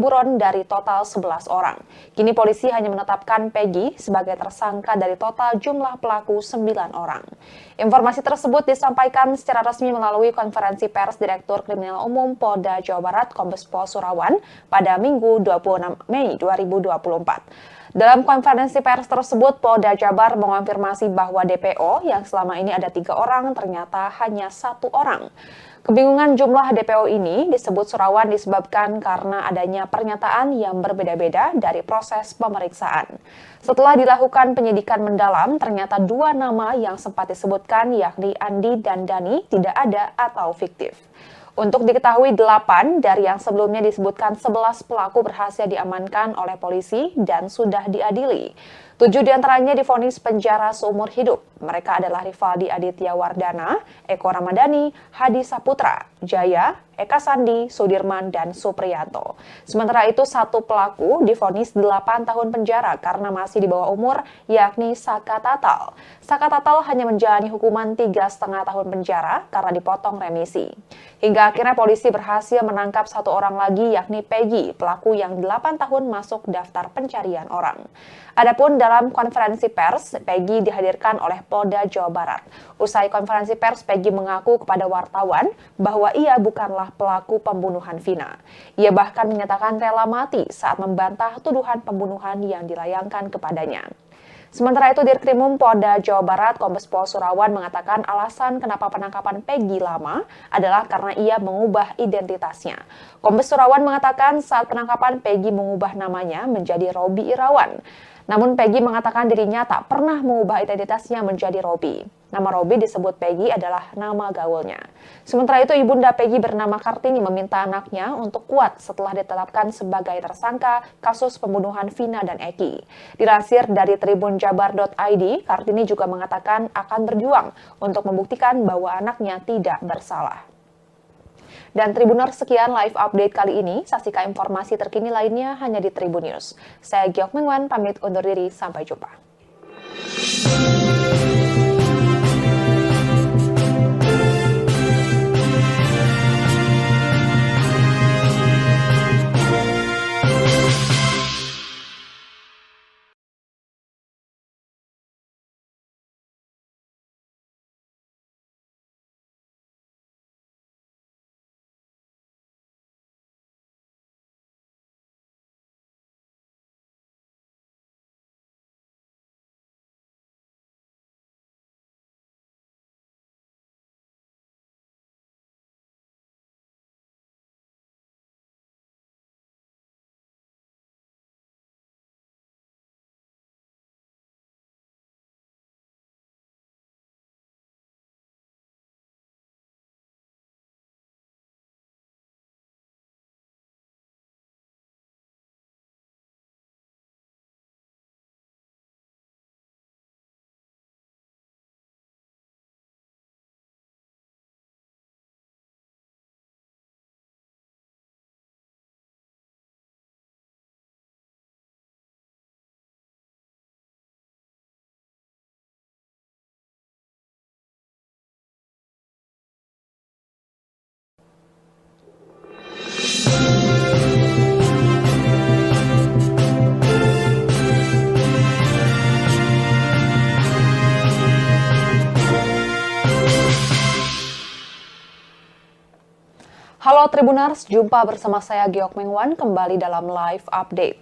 buron dari total 11 orang. Kini polisi hanya menetapkan Peggy sebagai tersangka dari total jumlah pelaku 9 orang. Informasi tersebut disampaikan secara resmi melalui konferensi pers Direktur Kriminal Umum Polda Jawa Barat Kombes Pol Surawan pada Minggu 26 Mei 2024. Dalam konferensi pers tersebut, Polda Jabar mengonfirmasi bahwa DPO yang selama ini ada 3 orang ternyata hanya 1 orang. Kebingungan jumlah DPO ini disebut Surawan disebabkan karena adanya pernyataan yang berbeda-beda dari proses pemeriksaan. Setelah dilakukan penyidikan mendalam, ternyata 2 nama yang sempat disebutkan yakni Andi dan Dani tidak ada atau fiktif. Untuk diketahui 8 dari yang sebelumnya disebutkan 11 pelaku berhasil diamankan oleh polisi dan sudah diadili. 7 diantaranya divonis penjara seumur hidup. Mereka adalah Rivaldi Aditya Wardana, Eko Ramadhani, Hadi Saputra, Jaya, Eka Sandi, Sudirman, dan Supriyanto. Sementara itu 1 pelaku divonis 8 tahun penjara karena masih di bawah umur, yakni Saka Tatal. Saka Tatal hanya menjalani hukuman 3,5 tahun penjara karena dipotong remisi. Hingga akhirnya polisi berhasil menangkap 1 orang lagi yakni Peggy, pelaku yang 8 tahun masuk daftar pencarian orang. Adapun dalam konferensi pers, Peggy dihadirkan oleh Polda Jawa Barat. Usai konferensi pers, Peggy mengaku kepada wartawan bahwa ia bukanlah pelaku pembunuhan Vina. Ia bahkan menyatakan rela mati saat membantah tuduhan pembunuhan yang dilayangkan kepadanya. Sementara itu, Dirkrimum Polda Jawa Barat Kombes Pol Surawan mengatakan alasan kenapa penangkapan Peggy lama adalah karena ia mengubah identitasnya. Kombes Surawan mengatakan saat penangkapan Peggy mengubah namanya menjadi Robi Irawan. Namun Peggy mengatakan dirinya tak pernah mengubah identitasnya menjadi Robi. Nama Robi disebut Peggy adalah nama gaulnya. Sementara itu, ibunda Peggy bernama Kartini meminta anaknya untuk kuat setelah ditetapkan sebagai tersangka kasus pembunuhan Vina dan Eki. Dilansir dari tribunjabar.id, Kartini juga mengatakan akan berjuang untuk membuktikan bahwa anaknya tidak bersalah. Dan Tribuners, sekian live update kali ini. Saksikan informasi terkini lainnya hanya di Tribun News. Saya Giok Mengwan, pamit undur diri. Sampai jumpa. Halo Tribuners, jumpa bersama saya Giok Mengwan kembali dalam live update.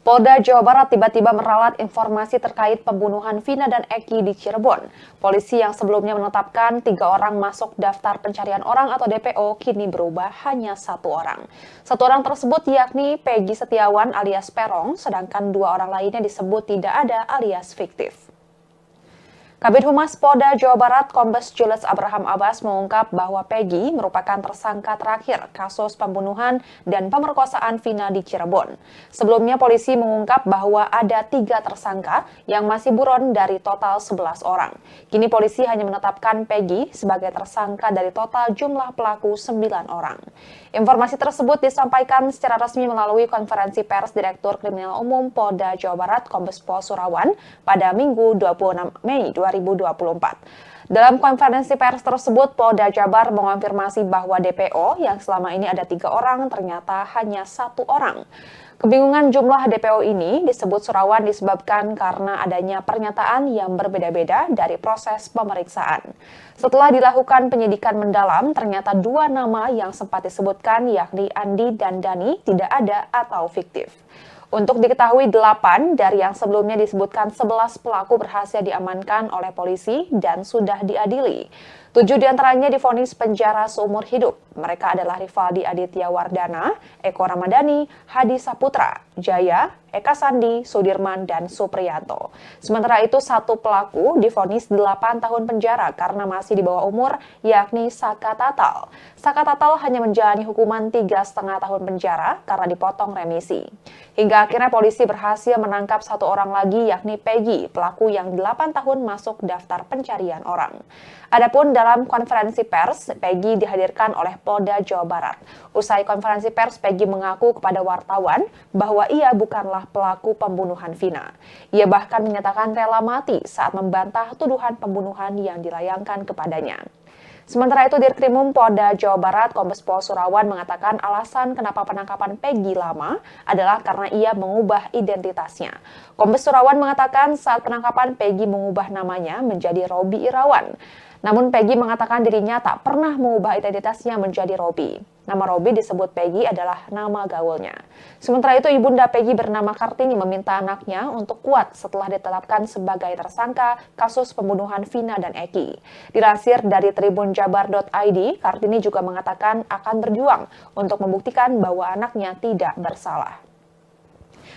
Polda Jawa Barat tiba-tiba meralat informasi terkait pembunuhan Vina dan Eki di Cirebon. Polisi yang sebelumnya menetapkan 3 orang masuk daftar pencarian orang atau DPO kini berubah hanya 1 orang. 1 orang tersebut yakni Peggy Setiawan alias Perong, sedangkan 2 orang lainnya disebut tidak ada alias fiktif. Kabid Humas Polda Jawa Barat Kombes Julius Abraham Abbas mengungkap bahwa Peggy merupakan tersangka terakhir kasus pembunuhan dan pemerkosaan Vina di Cirebon. Sebelumnya polisi mengungkap bahwa ada 3 tersangka yang masih buron dari total 11 orang. Kini polisi hanya menetapkan Peggy sebagai tersangka dari total jumlah pelaku 9 orang. Informasi tersebut disampaikan secara resmi melalui konferensi pers Direktur Kriminal Umum Polda Jawa Barat Kombes Pol Surawan pada Minggu 26 Mei 2024. 2024. Dalam konferensi pers tersebut, Polda Jabar mengonfirmasi bahwa DPO yang selama ini ada 3 orang ternyata hanya 1 orang. Kebingungan jumlah DPO ini disebut Surawan disebabkan karena adanya pernyataan yang berbeda-beda dari proses pemeriksaan. Setelah dilakukan penyidikan mendalam, ternyata 2 nama yang sempat disebutkan yakni Andi dan Dani tidak ada atau fiktif. Untuk diketahui 8 dari yang sebelumnya disebutkan 11 pelaku berhasil diamankan oleh polisi dan sudah diadili. 7 diantaranya divonis penjara seumur hidup. Mereka adalah Rivaldi Aditya Wardana, Eko Ramadhani, Hadi Saputra, Jaya, Eka Sandi, Sudirman, dan Supriyanto. Sementara itu 1 pelaku divonis 8 tahun penjara karena masih di bawah umur, yakni Saka Tatal. Saka Tatal hanya menjalani hukuman 3,5 tahun penjara karena dipotong remisi. Hingga akhirnya polisi berhasil menangkap 1 orang lagi yakni Peggy, pelaku yang 8 tahun masuk daftar pencarian orang. Adapun dalam konferensi pers, Peggy dihadirkan oleh Polda Jawa Barat. Usai konferensi pers, Peggy mengaku kepada wartawan bahwa ia bukanlah pelaku pembunuhan Vina. Ia bahkan menyatakan rela mati saat membantah tuduhan pembunuhan yang dilayangkan kepadanya. Sementara itu, Dirkrimum Polda Jawa Barat Kombes Pol Surawan mengatakan alasan kenapa penangkapan Peggy lama adalah karena ia mengubah identitasnya. Kombes Surawan mengatakan saat penangkapan Peggy mengubah namanya menjadi Robi Irawan. Namun Peggy mengatakan dirinya tak pernah mengubah identitasnya menjadi Robi. Nama Robi disebut Peggy adalah nama gaulnya. Sementara itu, ibunda Peggy bernama Kartini meminta anaknya untuk kuat setelah ditetapkan sebagai tersangka kasus pembunuhan Vina dan Eki. Dilansir dari tribunjabar.id, Kartini juga mengatakan akan berjuang untuk membuktikan bahwa anaknya tidak bersalah.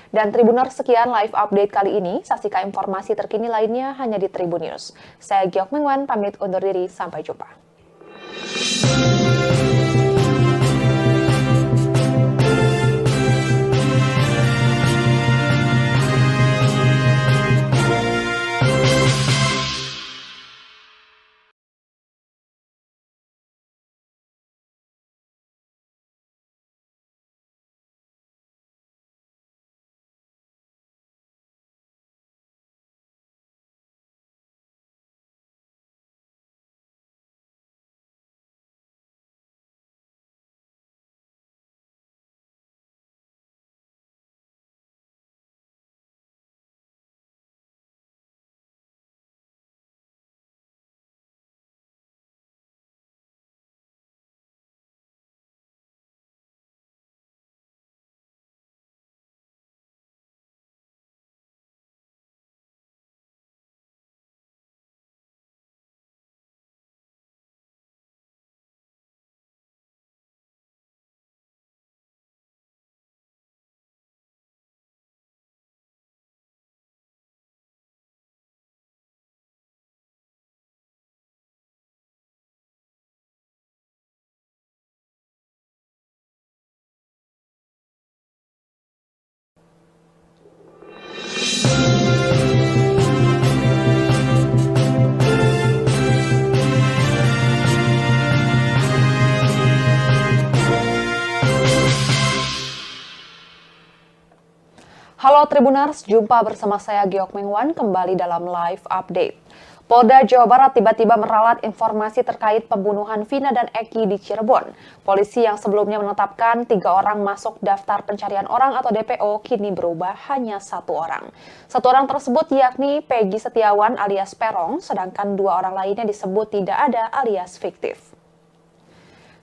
Dan Tribuners, sekian live update kali ini. Saksikan informasi terkini lainnya hanya di Tribun News. Saya Giok Mengwan, pamit undur diri. Sampai jumpa. Halo Tribuners, jumpa bersama saya Giok Mengwan kembali dalam live update. Polda Jawa Barat tiba-tiba meralat informasi terkait pembunuhan Vina dan Eki di Cirebon. Polisi yang sebelumnya menetapkan 3 orang masuk daftar pencarian orang atau DPO kini berubah hanya 1 orang. 1 orang tersebut yakni Peggy Setiawan alias Perong, sedangkan 2 orang lainnya disebut tidak ada alias fiktif.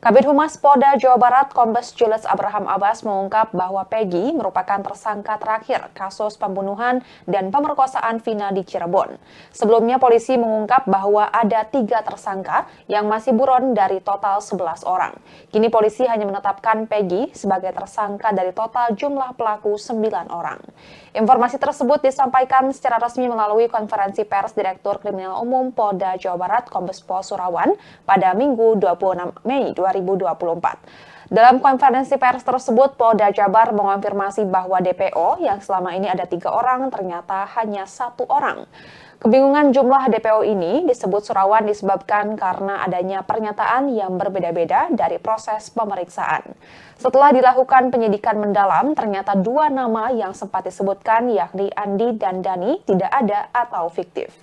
Kabid Humas Polda Jawa Barat Kombes Julius Abraham Abbas mengungkap bahwa Peggy merupakan tersangka terakhir kasus pembunuhan dan pemerkosaan Vina di Cirebon. Sebelumnya polisi mengungkap bahwa ada 3 tersangka yang masih buron dari total 11 orang. Kini polisi hanya menetapkan Peggy sebagai tersangka dari total jumlah pelaku 9 orang. Informasi tersebut disampaikan secara resmi melalui konferensi pers Direktur Kriminal Umum Polda Jawa Barat Kombes Pol Surawan pada Minggu 26 Mei 2024. Dalam konferensi pers tersebut, Polda Jabar mengonfirmasi bahwa DPO yang selama ini ada 3 orang ternyata hanya 1 orang. Kebingungan jumlah DPO ini disebut Surawan disebabkan karena adanya pernyataan yang berbeda-beda dari proses pemeriksaan. Setelah dilakukan penyidikan mendalam, ternyata 2 nama yang sempat disebutkan yakni Andi dan Dani tidak ada atau fiktif.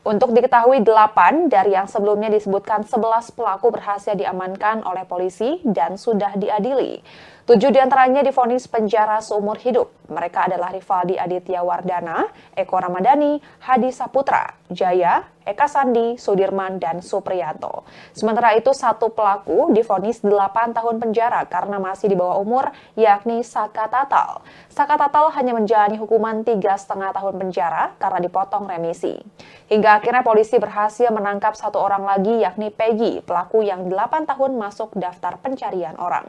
Untuk diketahui 8 dari yang sebelumnya disebutkan 11 pelaku berhasil diamankan oleh polisi dan sudah diadili. 7 diantaranya divonis penjara seumur hidup. Mereka adalah Rivaldi Aditya Wardana, Eko Ramadhani, Hadi Saputra, Jaya, Eka Sandi, Sudirman, dan Supriyanto. Sementara itu, satu pelaku divonis 8 tahun penjara karena masih di bawah umur, yakni Saka Tatal. Saka Tatal hanya menjalani hukuman 3,5 tahun penjara karena dipotong remisi. Hingga akhirnya polisi berhasil menangkap satu orang lagi, yakni Peggy, pelaku yang 8 tahun masuk daftar pencarian orang.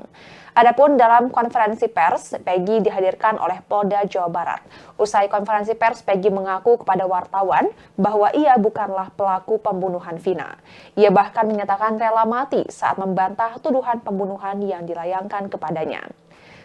Adapun dalam konferensi pers, Peggy dihadirkan oleh Polda Jawa Barat. Usai konferensi pers, Peggy mengaku kepada wartawan bahwa ia bukanlah pelaku pembunuhan Vina. Ia bahkan menyatakan rela mati saat membantah tuduhan pembunuhan yang dilayangkan kepadanya.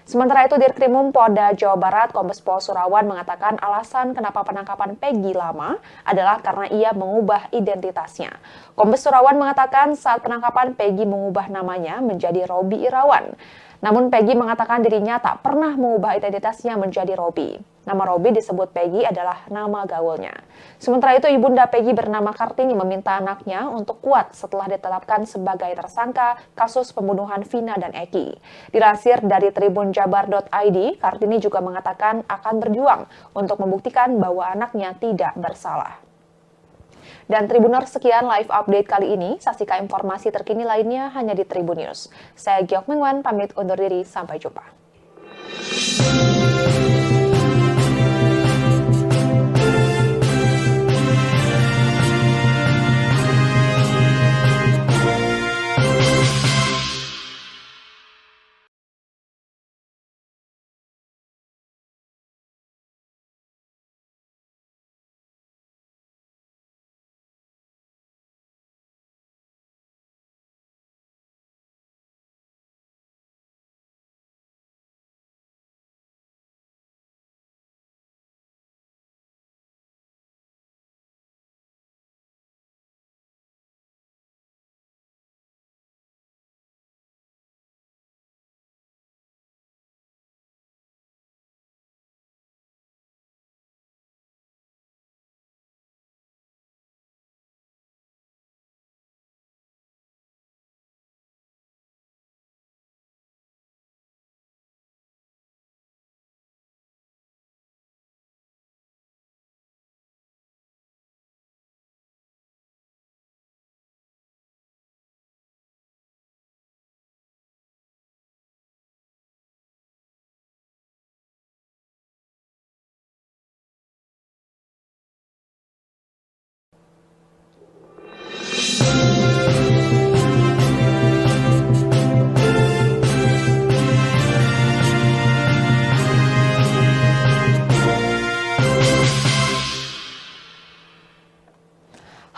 Sementara itu, Dirkrimum Polda Jawa Barat Kombes Pol Surawan mengatakan alasan kenapa penangkapan Peggy lama adalah karena ia mengubah identitasnya. Kombes Surawan mengatakan saat penangkapan Peggy mengubah namanya menjadi Robi Irawan. Namun Peggy mengatakan dirinya tak pernah mengubah identitasnya menjadi Robi. Nama Robi disebut Peggy adalah nama gaulnya. Sementara itu, ibunda Peggy bernama Kartini meminta anaknya untuk kuat setelah ditetapkan sebagai tersangka kasus pembunuhan Vina dan Eki. Dilansir dari tribunjabar.id, Kartini juga mengatakan akan berjuang untuk membuktikan bahwa anaknya tidak bersalah. Dan Tribuners, sekian live update kali ini. Saksikan informasi terkini lainnya hanya di Tribun News. Saya Giok Mengwan, pamit undur diri. Sampai jumpa.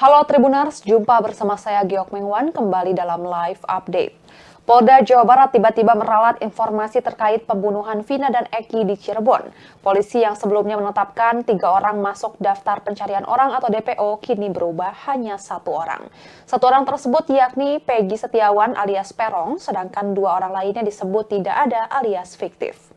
Halo Tribuners, jumpa bersama saya Giok Mengwan kembali dalam live update. Polda Jawa Barat tiba-tiba meralat informasi terkait pembunuhan Vina dan Eki di Cirebon. Polisi yang sebelumnya menetapkan 3 orang masuk daftar pencarian orang atau DPO kini berubah hanya 1 orang. 1 orang tersebut yakni Peggy Setiawan alias Perong, sedangkan 2 orang lainnya disebut tidak ada alias fiktif.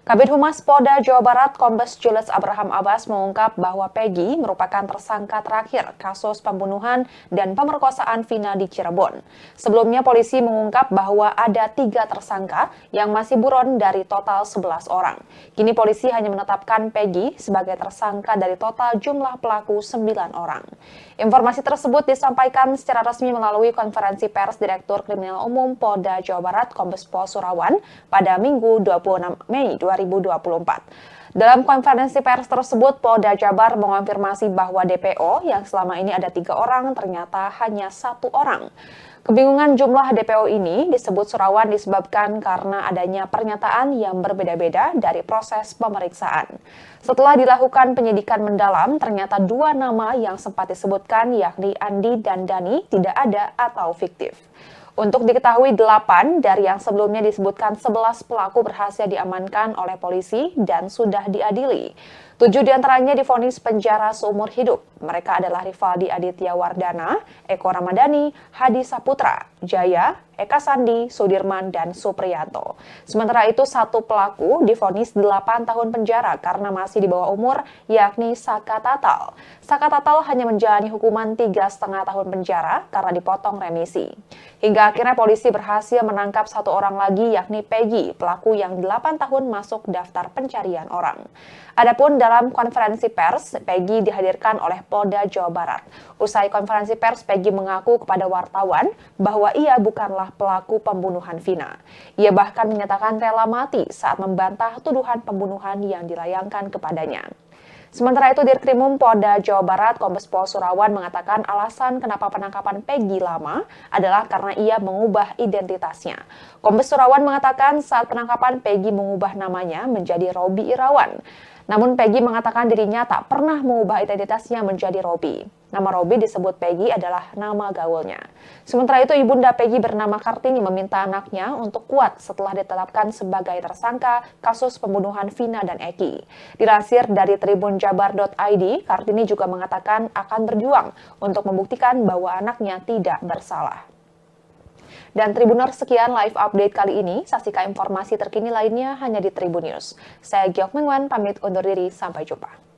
Kabid Humas Polda Jawa Barat Kombes Julius Abraham Abbas mengungkap bahwa Peggy merupakan tersangka terakhir kasus pembunuhan dan pemerkosaan Vina di Cirebon. Sebelumnya polisi mengungkap bahwa ada 3 tersangka yang masih buron dari total 11 orang. Kini polisi hanya menetapkan Peggy sebagai tersangka dari total jumlah pelaku 9 orang. Informasi tersebut disampaikan secara resmi melalui konferensi pers Direktur Kriminal Umum Polda Jawa Barat Kombes Pol Surawan pada Minggu 26 Mei 2024. Dalam konferensi pers tersebut, Polda Jabar mengonfirmasi bahwa DPO yang selama ini ada 3 orang ternyata hanya 1 orang. Kebingungan jumlah DPO ini disebut Surawan disebabkan karena adanya pernyataan yang berbeda-beda dari proses pemeriksaan. Setelah dilakukan penyidikan mendalam, ternyata 2 nama yang sempat disebutkan yakni Andi dan Dani tidak ada atau fiktif. Untuk diketahui 8 dari yang sebelumnya disebutkan 11 pelaku berhasil diamankan oleh polisi dan sudah diadili. 7 diantaranya divonis penjara seumur hidup. Mereka adalah Rivaldi Aditya Wardana, Eko Ramadhani, Hadi Saputra, Jaya, Eka Sandi, Sudirman, dan Supriyanto. Sementara itu, satu pelaku divonis 8 tahun penjara karena masih di bawah umur, yakni Saka Tatal. Saka Tatal hanya menjalani hukuman 3,5 tahun penjara karena dipotong remisi. Hingga akhirnya polisi berhasil menangkap satu orang lagi, yakni Peggy, pelaku yang 8 tahun masuk daftar pencarian orang. Adapun dalam konferensi pers, Peggy dihadirkan oleh Polda Jawa Barat. Usai konferensi pers, Peggy mengaku kepada wartawan bahwa ia bukanlah pelaku pembunuhan Vina. Ia bahkan menyatakan rela mati saat membantah tuduhan pembunuhan yang dilayangkan kepadanya. Sementara itu, Dirkrimum Polda Jawa Barat Kombes Pol Surawan mengatakan alasan kenapa penangkapan Peggy lama adalah karena ia mengubah identitasnya. Kombes Surawan mengatakan saat penangkapan Peggy mengubah namanya menjadi Robi Irawan. Namun Peggy mengatakan dirinya tak pernah mengubah identitasnya menjadi Robi. Nama Robi disebut Peggy adalah nama gaulnya. Sementara itu, ibunda Peggy bernama Kartini meminta anaknya untuk kuat setelah ditetapkan sebagai tersangka kasus pembunuhan Vina dan Eki. Dilansir dari tribunjabar.id, Kartini juga mengatakan akan berjuang untuk membuktikan bahwa anaknya tidak bersalah. Dan Tribuners, sekian live update kali ini. Saksikan informasi terkini lainnya hanya di Tribun News. Saya Giok Mengwan, pamit undur diri. Sampai jumpa.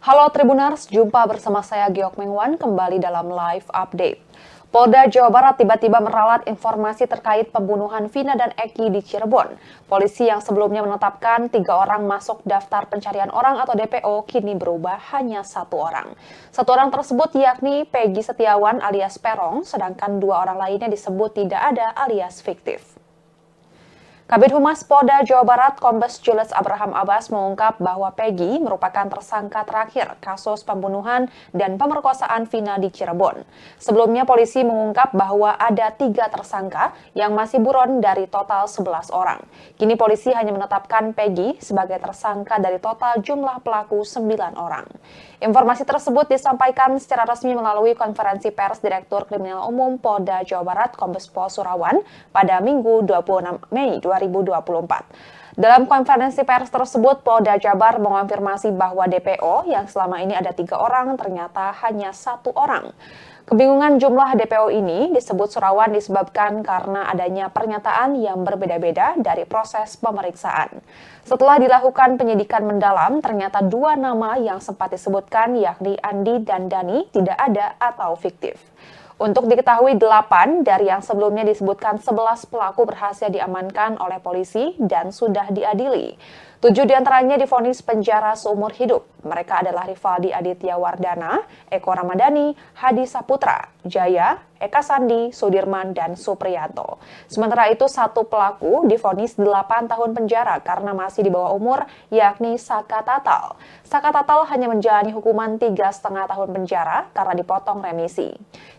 Halo Tribuners, jumpa bersama saya Giok Mengwan kembali dalam live update. Polda Jawa Barat tiba-tiba meralat informasi terkait pembunuhan Vina dan Eki di Cirebon. Polisi yang sebelumnya menetapkan 3 orang masuk daftar pencarian orang atau DPO kini berubah hanya 1 orang. 1 orang tersebut yakni Peggy Setiawan alias Perong, sedangkan 2 orang lainnya disebut tidak ada alias fiktif. Kabid Humas Polda Jawa Barat Kombes Julius Abraham Abbas mengungkap bahwa Peggy merupakan tersangka terakhir kasus pembunuhan dan pemerkosaan Vina di Cirebon. Sebelumnya polisi mengungkap bahwa ada 3 tersangka yang masih buron dari total 11 orang. Kini polisi hanya menetapkan Peggy sebagai tersangka dari total jumlah pelaku 9 orang. Informasi tersebut disampaikan secara resmi melalui konferensi pers Direktur Kriminal Umum Polda Jawa Barat Kombes Pol Surawan pada Minggu 26 Mei 2024. Dalam konferensi pers tersebut, Polda Jabar mengonfirmasi bahwa DPO yang selama ini ada 3 orang ternyata hanya 1 orang. Kebingungan jumlah DPO ini disebut Surawan disebabkan karena adanya pernyataan yang berbeda-beda dari proses pemeriksaan. Setelah dilakukan penyidikan mendalam, ternyata 2 nama yang sempat disebutkan yakni Andi dan Dani tidak ada atau fiktif. Untuk diketahui 8 dari yang sebelumnya disebutkan 11 pelaku berhasil diamankan oleh polisi dan sudah diadili. 7 diantaranya divonis penjara seumur hidup. Mereka adalah Rivaldi Aditya Wardana, Eko Ramadhani, Hadi Saputra, Jaya, Eka Sandi, Sudirman, dan Supriyanto. Sementara itu, satu pelaku divonis 8 tahun penjara karena masih di bawah umur, yakni Saka Tatal. Saka Tatal hanya menjalani hukuman 3,5 tahun penjara karena dipotong remisi.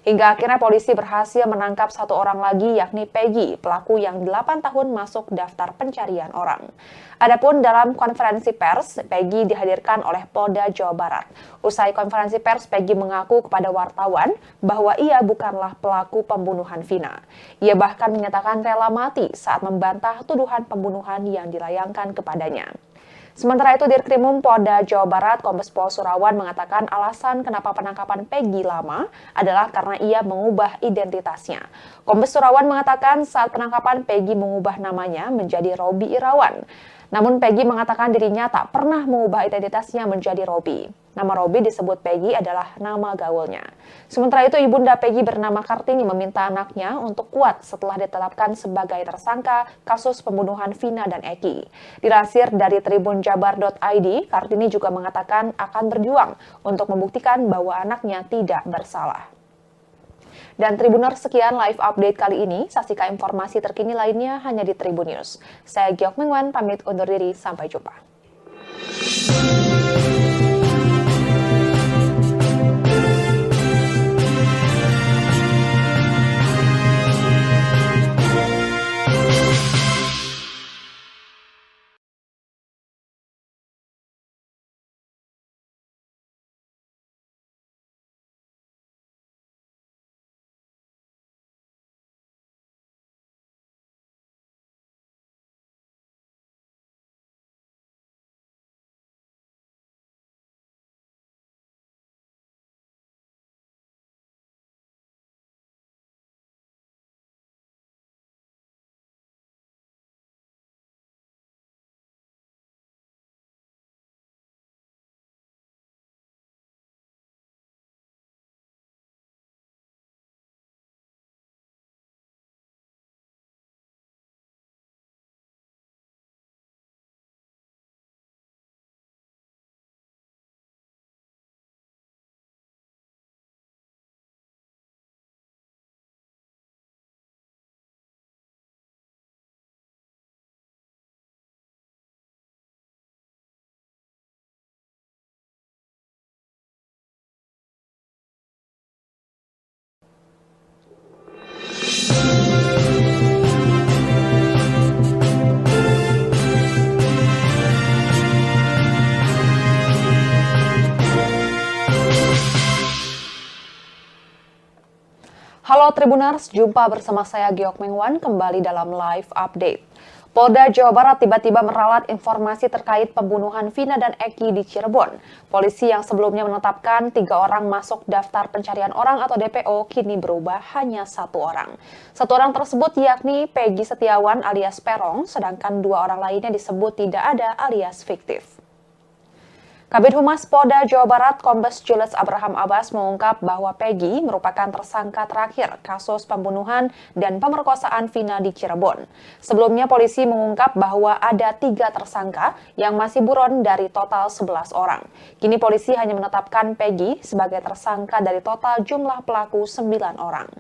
Hingga akhirnya polisi berhasil menangkap satu orang lagi, yakni Peggy, pelaku yang 8 tahun masuk daftar pencarian orang. Adapun dalam konferensi pers, Peggy dihadirkan oleh Polda Jawa Barat. Usai konferensi pers, Peggy mengaku kepada wartawan bahwa ia bukanlah pelaku pembunuhan Vina. Ia bahkan menyatakan rela mati saat membantah tuduhan pembunuhan yang dilayangkan kepadanya. Sementara itu, Dirkrimum Polda Jawa Barat Kombes Pol Surawan mengatakan alasan kenapa penangkapan Peggy lama adalah karena ia mengubah identitasnya. Kombes Surawan mengatakan saat penangkapan Peggy mengubah namanya menjadi Robi Irawan. Namun Peggy mengatakan dirinya tak pernah mengubah identitasnya menjadi Robi. Nama Robi disebut Peggy adalah nama gaulnya. Sementara itu, ibunda Peggy bernama Kartini meminta anaknya untuk kuat setelah ditetapkan sebagai tersangka kasus pembunuhan Vina dan Eki. Dilansir dari tribunjabar.id, Kartini juga mengatakan akan berjuang untuk membuktikan bahwa anaknya tidak bersalah. Dan Tribuners, sekian live update kali ini. Saksikan informasi terkini lainnya hanya di Tribun News. Saya Giok Mengwan, pamit undur diri. Sampai jumpa. Halo Tribuners, jumpa bersama saya Giok Mengwan kembali dalam live update. Polda Jawa Barat tiba-tiba meralat informasi terkait pembunuhan Vina dan Eki di Cirebon. Polisi yang sebelumnya menetapkan 3 orang masuk daftar pencarian orang atau DPO kini berubah hanya 1 orang. 1 orang tersebut yakni Peggy Setiawan alias Perong, sedangkan 2 orang lainnya disebut tidak ada alias fiktif. Kabid Humas Polda Jawa Barat Kombes Julius Abraham Abbas mengungkap bahwa Peggy merupakan tersangka terakhir kasus pembunuhan dan pemerkosaan Vina di Cirebon. Sebelumnya polisi mengungkap bahwa ada 3 tersangka yang masih buron dari total 11 orang. Kini polisi hanya menetapkan Peggy sebagai tersangka dari total jumlah pelaku 9 orang.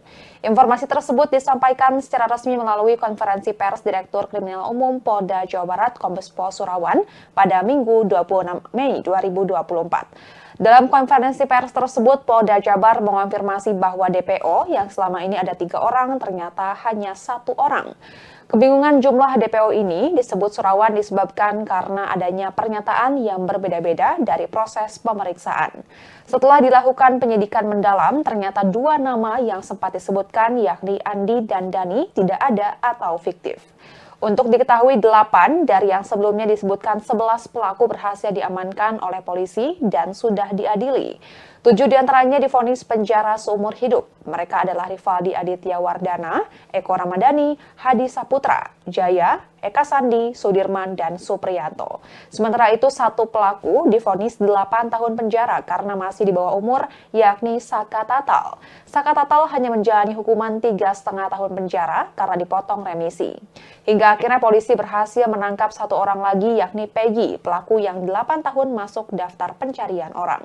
Informasi tersebut disampaikan secara resmi melalui konferensi pers Direktur Kriminal Umum Polda Jawa Barat Kombes Pol Surawan pada Minggu 26 Mei 2024. Dalam konferensi pers tersebut, Polda Jabar mengonfirmasi bahwa DPO yang selama ini ada 3 orang ternyata hanya 1 orang. Kebingungan jumlah DPO ini disebut Surawan disebabkan karena adanya pernyataan yang berbeda-beda dari proses pemeriksaan. Setelah dilakukan penyidikan mendalam, ternyata 2 nama yang sempat disebutkan yakni Andi dan Dani tidak ada atau fiktif. Untuk diketahui 8 dari yang sebelumnya disebutkan 11 pelaku berhasil diamankan oleh polisi dan sudah diadili. 7 diantaranya divonis penjara seumur hidup. Mereka adalah Rivaldi Aditya Wardana, Eko Ramadhani, Hadi Saputra, Jaya, Eka Sandi, Sudirman, dan Supriyanto. Sementara itu, 1 pelaku divonis 8 tahun penjara karena masih di bawah umur, yakni Saka Tatal. Saka Tatal hanya menjalani hukuman 3,5 tahun penjara karena dipotong remisi. Hingga akhirnya polisi berhasil menangkap 1 orang lagi, yakni Peggy, pelaku yang 8 tahun masuk daftar pencarian orang.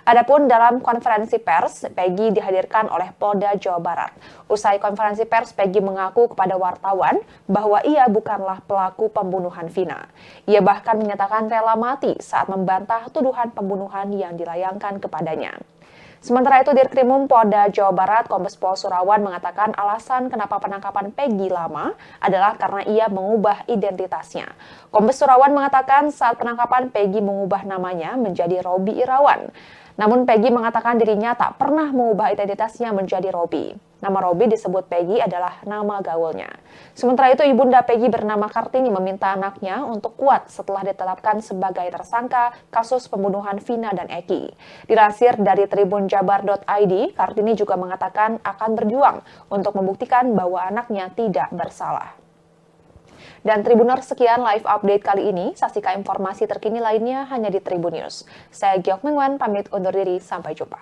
Adapun dalam konferensi pers, Peggy dihadirkan oleh Polda Jawa Barat. Usai konferensi pers, Peggy mengaku kepada wartawan bahwa ia bukanlah pelaku pembunuhan Vina. Ia bahkan menyatakan rela mati saat membantah tuduhan pembunuhan yang dilayangkan kepadanya. Sementara itu, Dirkrimum Polda Jawa Barat Kombes Pol Surawan mengatakan alasan kenapa penangkapan Peggy lama adalah karena ia mengubah identitasnya. Kombes Surawan mengatakan saat penangkapan Peggy mengubah namanya menjadi Robi Irawan. Namun Peggy mengatakan dirinya tak pernah mengubah identitasnya menjadi Robi. Nama Robi disebut Peggy adalah nama gaulnya. Sementara itu, ibunda Peggy bernama Kartini meminta anaknya untuk kuat setelah ditetapkan sebagai tersangka kasus pembunuhan Vina dan Eki. Dilansir dari tribunjabar.id, Kartini juga mengatakan akan berjuang untuk membuktikan bahwa anaknya tidak bersalah. Dan Tribuners, sekian live update kali ini. Saksikan informasi terkini lainnya hanya di Tribun News. Saya Giok Mengwan, pamit undur diri. Sampai jumpa.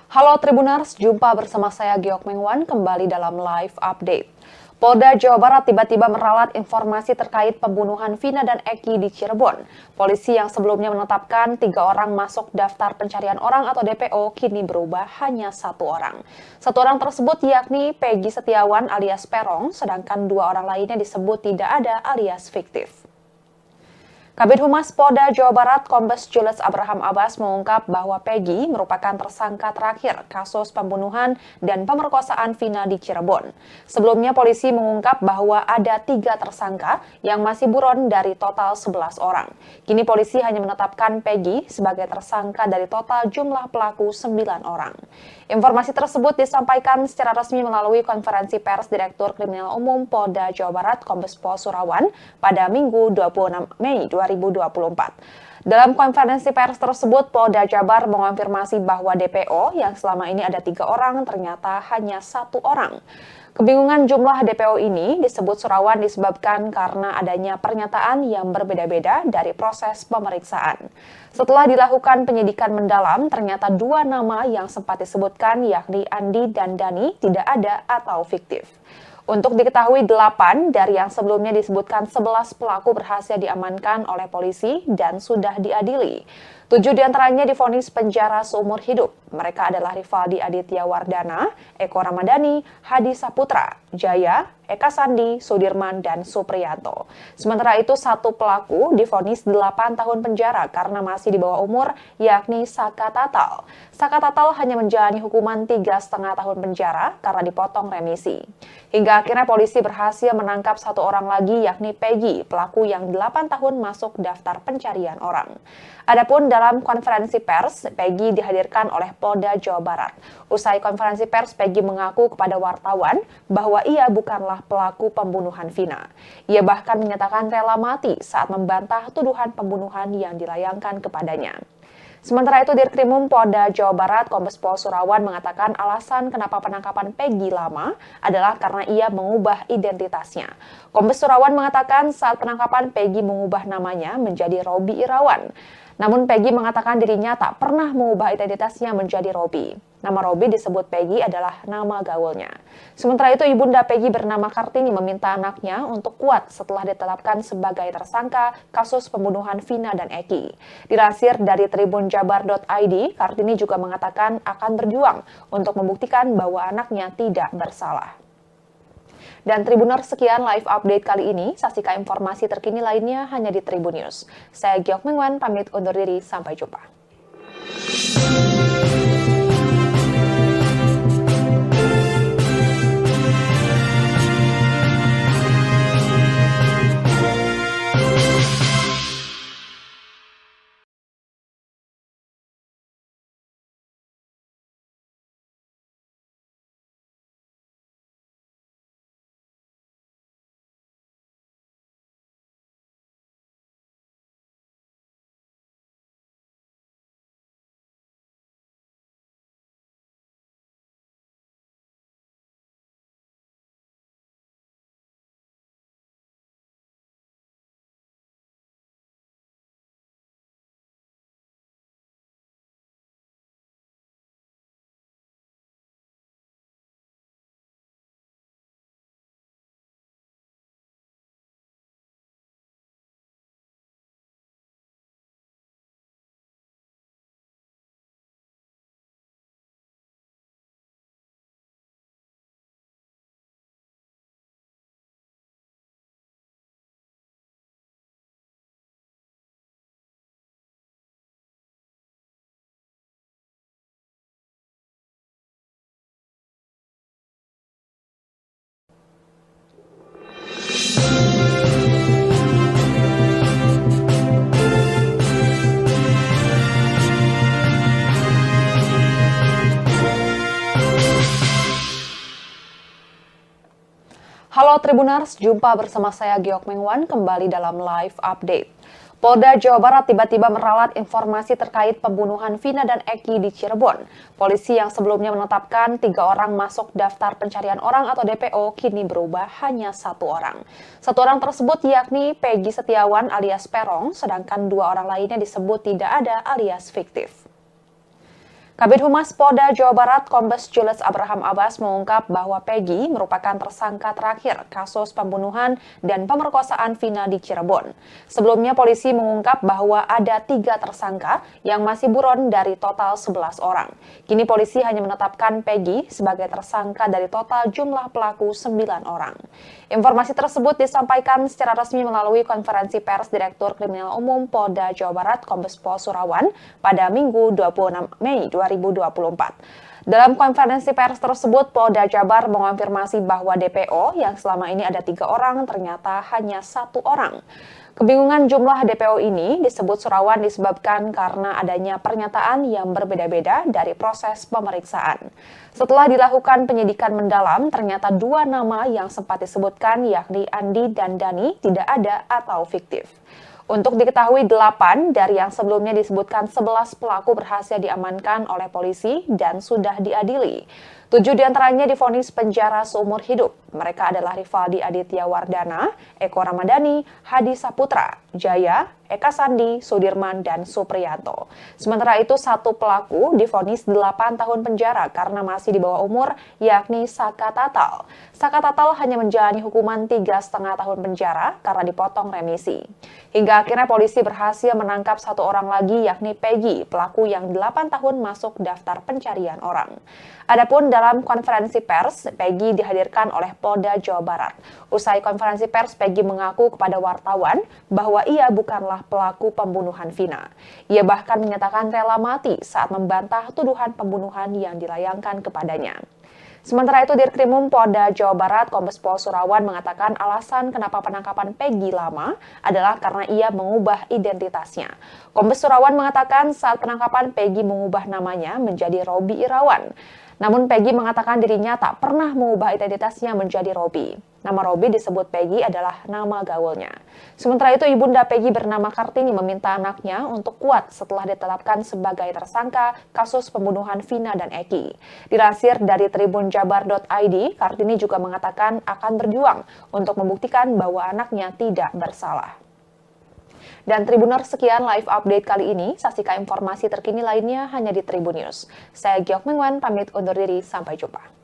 Halo Tribuners, jumpa bersama saya Giok Mengwan kembali dalam live update. Polda Jawa Barat tiba-tiba meralat informasi terkait pembunuhan Vina dan Eki di Cirebon. Polisi yang sebelumnya menetapkan 3 orang masuk daftar pencarian orang atau DPO kini berubah hanya 1 orang. 1 orang tersebut yakni Peggy Setiawan alias Perong, sedangkan 2 orang lainnya disebut tidak ada alias fiktif. Kabid Humas Polda Jawa Barat Kombes Julius Abraham Abbas mengungkap bahwa Peggy merupakan tersangka terakhir kasus pembunuhan dan pemerkosaan Vina di Cirebon. Sebelumnya polisi mengungkap bahwa ada 3 tersangka yang masih buron dari total 11 orang. Kini polisi hanya menetapkan Peggy sebagai tersangka dari total jumlah pelaku 9 orang. Informasi tersebut disampaikan secara resmi melalui konferensi pers Direktur Kriminal Umum Polda Jawa Barat Kombes Pol Surawan pada Minggu 26 Mei 2024. Dalam konferensi pers tersebut, Polda Jabar mengonfirmasi bahwa DPO yang selama ini ada 3 orang ternyata hanya 1 orang. Kebingungan jumlah DPO ini disebut Surawan disebabkan karena adanya pernyataan yang berbeda-beda dari proses pemeriksaan. Setelah dilakukan penyidikan mendalam, ternyata 2 nama yang sempat disebutkan yakni Andi dan Dani tidak ada atau fiktif. Untuk diketahui 8 dari yang sebelumnya disebutkan 11 pelaku berhasil diamankan oleh polisi dan sudah diadili. 7 diantaranya divonis penjara seumur hidup. Mereka adalah Rivaldi Aditya Wardana, Eko Ramadhani, Hadi Saputra, Jaya, Eka Sandi, Sudirman, dan Supriyanto. Sementara itu 1 pelaku divonis 8 tahun penjara karena masih di bawah umur, yakni Saka Tatal. Saka Tatal hanya menjalani hukuman 3,5 tahun penjara karena dipotong remisi. Hingga akhirnya polisi berhasil menangkap 1 orang lagi yakni Peggy, pelaku yang 8 tahun masuk daftar pencarian orang. Adapun dalam konferensi pers, Peggy dihadirkan oleh Polda Jawa Barat. Usai konferensi pers, Peggy mengaku kepada wartawan bahwa ia bukanlah pelaku pembunuhan Vina. Ia bahkan menyatakan rela mati saat membantah tuduhan pembunuhan yang dilayangkan kepadanya. Sementara itu, Dirkrimum Polda Jawa Barat Kombes Pol Surawan mengatakan alasan kenapa penangkapan Peggy lama adalah karena ia mengubah identitasnya. Kombes Surawan mengatakan saat penangkapan Peggy mengubah namanya menjadi Robi Irawan. Namun Peggy mengatakan dirinya tak pernah mengubah identitasnya menjadi Robi. Nama Robi disebut Peggy adalah nama gaulnya. Sementara itu, ibunda Peggy bernama Kartini meminta anaknya untuk kuat setelah ditetapkan sebagai tersangka kasus pembunuhan Vina dan Eki. Dilansir dari tribunjabar.id, Kartini juga mengatakan akan berjuang untuk membuktikan bahwa anaknya tidak bersalah. Dan Tribuners, sekian live update kali ini. Saksikan informasi terkini lainnya hanya di Tribun News. Saya Giok Mengwan, pamit undur diri. Sampai jumpa. Halo Tribuners, jumpa bersama saya Giok Mengwan kembali dalam live update. Polda Jawa Barat tiba-tiba meralat informasi terkait pembunuhan Vina dan Eki di Cirebon. Polisi yang sebelumnya menetapkan 3 orang masuk daftar pencarian orang atau DPO kini berubah hanya 1 orang. 1 orang tersebut yakni Peggy Setiawan alias Perong, sedangkan 2 orang lainnya disebut tidak ada alias fiktif. Kabid Humas Polda Jawa Barat Kombes Julius Abraham Abbas mengungkap bahwa Peggy merupakan tersangka terakhir kasus pembunuhan dan pemerkosaan Vina di Cirebon. Sebelumnya polisi mengungkap bahwa ada 3 tersangka yang masih buron dari total 11 orang. Kini polisi hanya menetapkan Peggy sebagai tersangka dari total jumlah pelaku 9 orang. Informasi tersebut disampaikan secara resmi melalui konferensi pers Direktur Kriminal Umum Polda Jawa Barat Kombes Pol Surawan pada Minggu 26 Mei 2024. Dalam konferensi pers tersebut, Polda Jabar mengonfirmasi bahwa DPO yang selama ini ada 3 orang ternyata hanya 1 orang. Kebingungan jumlah DPO ini disebut Surawan disebabkan karena adanya pernyataan yang berbeda-beda dari proses pemeriksaan. Setelah dilakukan penyidikan mendalam, ternyata 2 nama yang sempat disebutkan yakni Andi dan Dani tidak ada atau fiktif. Untuk diketahui 8 dari yang sebelumnya disebutkan 11 pelaku berhasil diamankan oleh polisi dan sudah diadili. 7 diantaranya divonis penjara seumur hidup. Mereka adalah Rivaldi Aditya Wardana, Eko Ramadhani, Hadi Saputra, Jaya, Eka Sandi, Sudirman, dan Supriyanto. Sementara itu 1 pelaku divonis 8 tahun penjara karena masih di bawah umur, yakni Saka Tatal. Saka Tatal hanya menjalani hukuman 3,5 tahun penjara karena dipotong remisi. Hingga akhirnya polisi berhasil menangkap 1 orang lagi yakni Peggy, pelaku yang 8 tahun masuk daftar pencarian orang. Adapun dalam konferensi pers, Peggy dihadirkan oleh Polda Jawa Barat. Usai konferensi pers, Peggy mengaku kepada wartawan bahwa ia bukanlah pelaku pembunuhan Vina. Ia bahkan menyatakan rela mati saat membantah tuduhan pembunuhan yang dilayangkan kepadanya. Sementara itu, Dirkrimum Polda Jawa Barat Kombes Pol Surawan mengatakan alasan kenapa penangkapan Peggy lama adalah karena ia mengubah identitasnya. Kombes Surawan mengatakan saat penangkapan Peggy mengubah namanya menjadi Robi Irawan. Namun Peggy mengatakan dirinya tak pernah mengubah identitasnya menjadi Robi. Nama Robi disebut Peggy adalah nama gaulnya. Sementara itu, ibunda Peggy bernama Kartini meminta anaknya untuk kuat setelah ditetapkan sebagai tersangka kasus pembunuhan Vina dan Eki. Dilansir dari tribunjabar.id, Kartini juga mengatakan akan berjuang untuk membuktikan bahwa anaknya tidak bersalah. Dan Tribuners, sekian live update kali ini. Saksikan informasi terkini lainnya hanya di Tribun News. Saya Giok Mengwan, pamit undur diri. Sampai jumpa.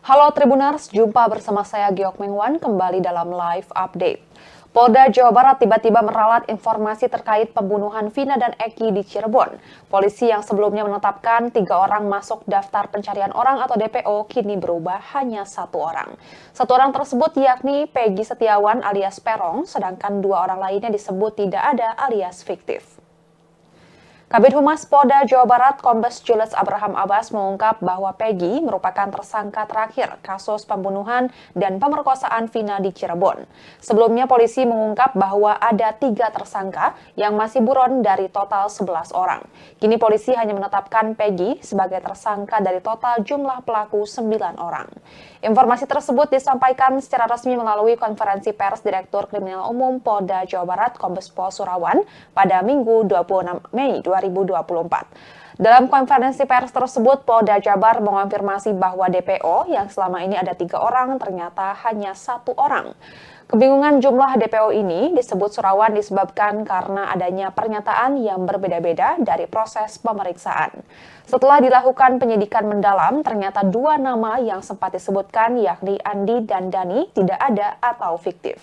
Halo Tribuners, jumpa bersama saya Giok Mengwan kembali dalam live update. Polda Jawa Barat tiba-tiba meralat informasi terkait pembunuhan Vina dan Eki di Cirebon. Polisi yang sebelumnya menetapkan 3 orang masuk daftar pencarian orang atau DPO kini berubah hanya 1 orang. 1 orang tersebut yakni Peggy Setiawan alias Perong, sedangkan 2 orang lainnya disebut tidak ada alias fiktif. Kabid Humas Polda Jawa Barat Kombes Julius Abraham Abbas mengungkap bahwa Peggy merupakan tersangka terakhir kasus pembunuhan dan pemerkosaan Vina di Cirebon. Sebelumnya polisi mengungkap bahwa ada 3 tersangka yang masih buron dari total 11 orang. Kini polisi hanya menetapkan Peggy sebagai tersangka dari total jumlah pelaku 9 orang. Informasi tersebut disampaikan secara resmi melalui konferensi pers Direktur Kriminal Umum Polda Jawa Barat Kombes Pol Surawan pada Minggu 26 Mei 2024. Dalam konferensi pers tersebut, Polda Jabar mengonfirmasi bahwa DPO yang selama ini ada 3 orang ternyata hanya 1 orang. Kebingungan jumlah DPO ini disebut Surawan disebabkan karena adanya pernyataan yang berbeda-beda dari proses pemeriksaan. Setelah dilakukan penyidikan mendalam, ternyata 2 nama yang sempat disebutkan yakni Andi dan Dani tidak ada atau fiktif.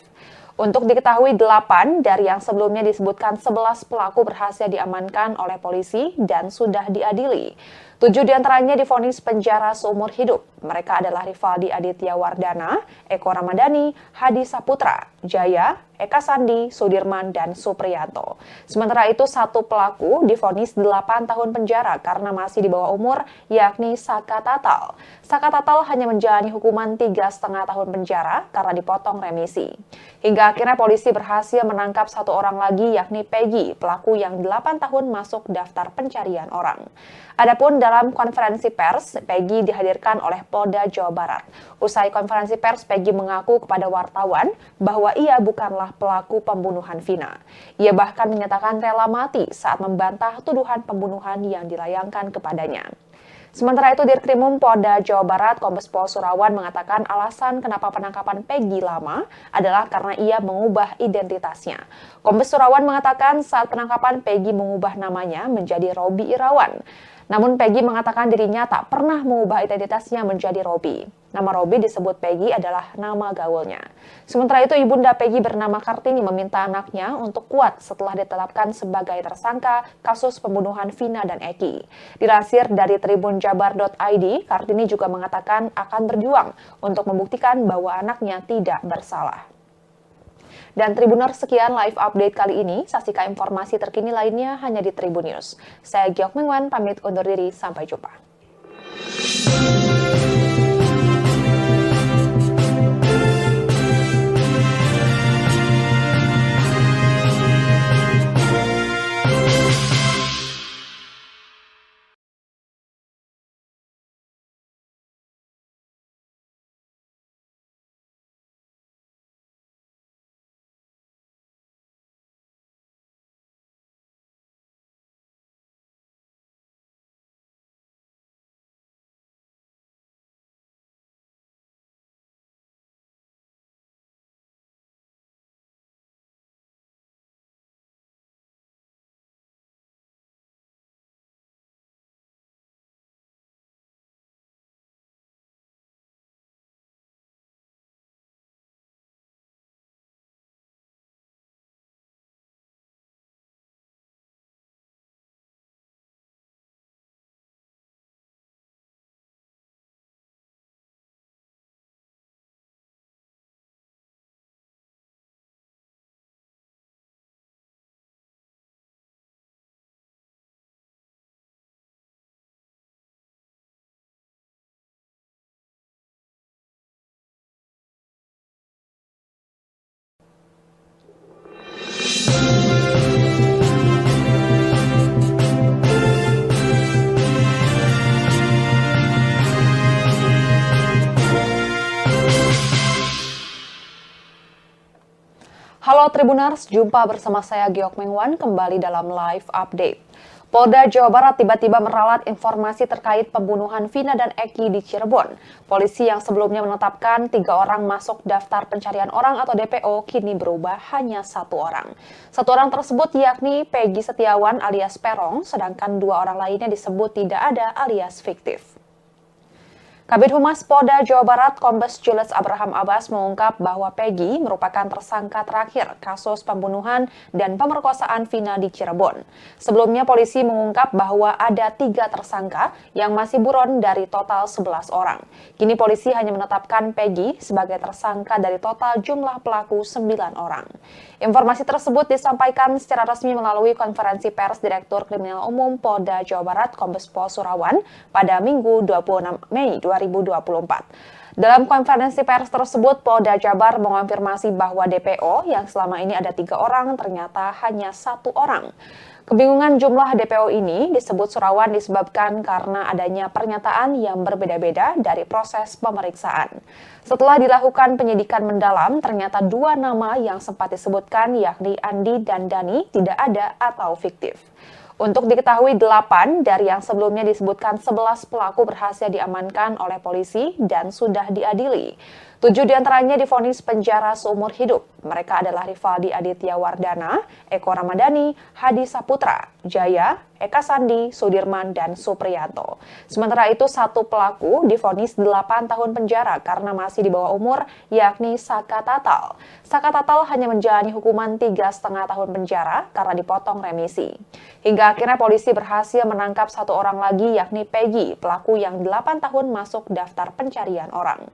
Untuk diketahui 8 dari yang sebelumnya disebutkan 11 pelaku berhasil diamankan oleh polisi dan sudah diadili. 7 diantaranya divonis penjara seumur hidup. Mereka adalah Rivaldi Aditya Wardana, Eko Ramadhani, Hadi Saputra, Jaya, Eka Sandi, Sudirman, dan Supriyanto. Sementara itu 1 pelaku divonis 8 tahun penjara karena masih di bawah umur, yakni Saka Tatal. Saka Tatal hanya menjalani hukuman 3,5 tahun penjara karena dipotong remisi. Hingga akhirnya polisi berhasil menangkap 1 orang lagi yakni Peggy, pelaku yang 8 tahun masuk daftar pencarian orang. Adapun dalam konferensi pers, Peggy dihadirkan oleh Polda Jawa Barat. Usai konferensi pers, Peggy mengaku kepada wartawan bahwa ia bukanlah pelaku pembunuhan Vina. Ia bahkan menyatakan rela mati saat membantah tuduhan pembunuhan yang dilayangkan kepadanya. Sementara itu, Dirkrimum Polda Jawa Barat Kombes Pol Surawan mengatakan alasan kenapa penangkapan Peggy lama adalah karena ia mengubah identitasnya. Kombes Surawan mengatakan saat penangkapan Peggy mengubah namanya menjadi Robi Irawan. Namun Peggy mengatakan dirinya tak pernah mengubah identitasnya menjadi Robi. Nama Robi disebut Peggy adalah nama gaulnya. Sementara itu, ibunda Peggy bernama Kartini meminta anaknya untuk kuat setelah ditetapkan sebagai tersangka kasus pembunuhan Vina dan Eki. Dilansir dari tribunjabar.id, Kartini juga mengatakan akan berjuang untuk membuktikan bahwa anaknya tidak bersalah. Dan Tribuners, sekian live update kali ini. Saksikan informasi terkini lainnya hanya di Tribun News. Saya Giok Mengwan, pamit undur diri. Sampai jumpa. Halo Tribuners, jumpa bersama saya Giok Mengwan kembali dalam live update. Polda Jawa Barat tiba-tiba meralat informasi terkait pembunuhan Vina dan Eki di Cirebon. Polisi yang sebelumnya menetapkan 3 orang masuk daftar pencarian orang atau DPO kini berubah hanya 1 orang. 1 orang tersebut yakni Peggy Setiawan alias Perong, sedangkan 2 orang lainnya disebut tidak ada alias fiktif. Kabid Humas Polda Jawa Barat Kombes Julius Abraham Abbas mengungkap bahwa Peggy merupakan tersangka terakhir kasus pembunuhan dan pemerkosaan Vina di Cirebon. Sebelumnya polisi mengungkap bahwa ada 3 tersangka yang masih buron dari total 11 orang. Kini polisi hanya menetapkan Peggy sebagai tersangka dari total jumlah pelaku 9 orang. Informasi tersebut disampaikan secara resmi melalui konferensi pers Direktur Kriminal Umum Polda Jawa Barat Kombes Pol Surawan pada Minggu 26 Mei 2024. Dalam konferensi pers tersebut, Polda Jabar mengonfirmasi bahwa DPO yang selama ini ada 3 orang ternyata hanya 1 orang. Kebingungan jumlah DPO ini disebut Surawan disebabkan karena adanya pernyataan yang berbeda-beda dari proses pemeriksaan. Setelah dilakukan penyidikan mendalam, ternyata 2 nama yang sempat disebutkan yakni Andi dan Dani tidak ada atau fiktif. Untuk diketahui 8 dari yang sebelumnya disebutkan 11 pelaku berhasil diamankan oleh polisi dan sudah diadili. 7 diantaranya divonis penjara seumur hidup. Mereka adalah Rivaldi Aditya Wardana, Eko Ramadhani, Hadi Saputra, Jaya, Eka Sandi, Sudirman, dan Supriyanto. Sementara itu 1 pelaku divonis 8 tahun penjara karena masih di bawah umur, yakni Saka Tatal. Saka Tatal hanya menjalani hukuman 3,5 tahun penjara karena dipotong remisi. Hingga akhirnya polisi berhasil menangkap 1 orang lagi yakni Peggy, pelaku yang 8 tahun masuk daftar pencarian orang.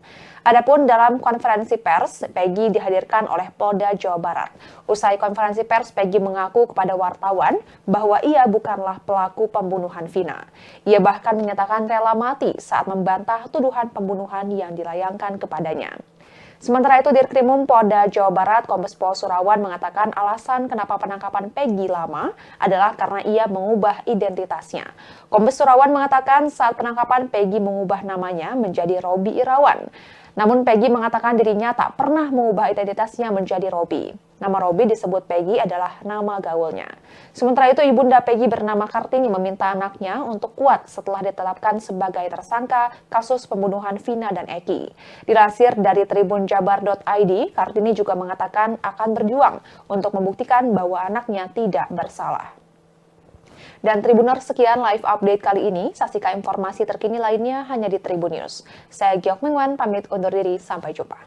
Adapun dalam konferensi pers, Peggy dihadirkan oleh Polda Jawa Barat. Usai konferensi pers, Peggy mengaku kepada wartawan bahwa ia bukanlah pelaku pembunuhan Vina. Ia bahkan menyatakan rela mati saat membantah tuduhan pembunuhan yang dilayangkan kepadanya. Sementara itu, Dirkrimum Polda Jawa Barat Kombes Pol Surawan mengatakan alasan kenapa penangkapan Peggy lama adalah karena ia mengubah identitasnya. Kombes Surawan mengatakan saat penangkapan Peggy mengubah namanya menjadi Robi Irawan. Namun Peggy mengatakan dirinya tak pernah mengubah identitasnya menjadi Robi. Nama Robi disebut Peggy adalah nama gaulnya. Sementara itu, ibunda Peggy bernama Kartini meminta anaknya untuk kuat setelah ditetapkan sebagai tersangka kasus pembunuhan Vina dan Eki. Dilansir dari tribunjabar.id, Kartini juga mengatakan akan berjuang untuk membuktikan bahwa anaknya tidak bersalah. Dan Tribuners, sekian live update kali ini. Saksikan informasi terkini lainnya hanya di Tribun News. Saya Giok Mengwan, pamit undur diri. Sampai jumpa.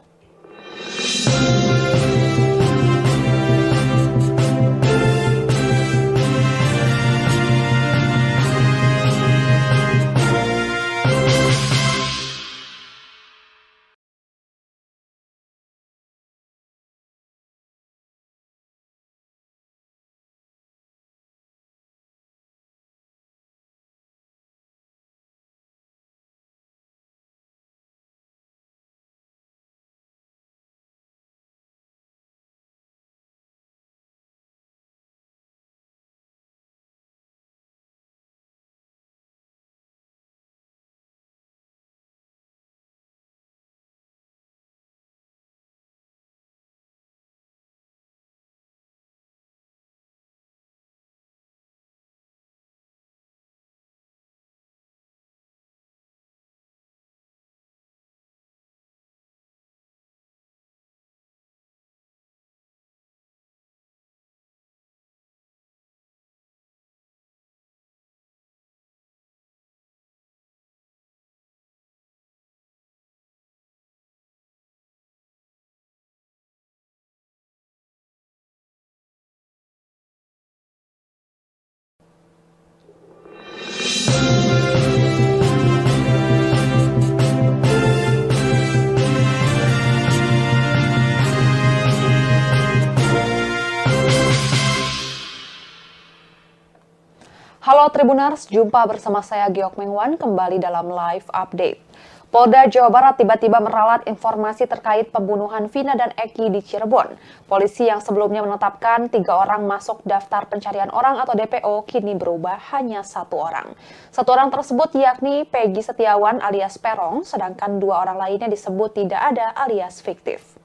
Halo Tribuners, jumpa bersama saya Giok Mengwan kembali dalam live update. Polda Jawa Barat tiba-tiba meralat informasi terkait pembunuhan Vina dan Eki di Cirebon. Polisi yang sebelumnya menetapkan 3 orang masuk daftar pencarian orang atau DPO kini berubah hanya 1 orang. 1 orang tersebut yakni Peggy Setiawan alias Perong, sedangkan 2 orang lainnya disebut tidak ada alias fiktif.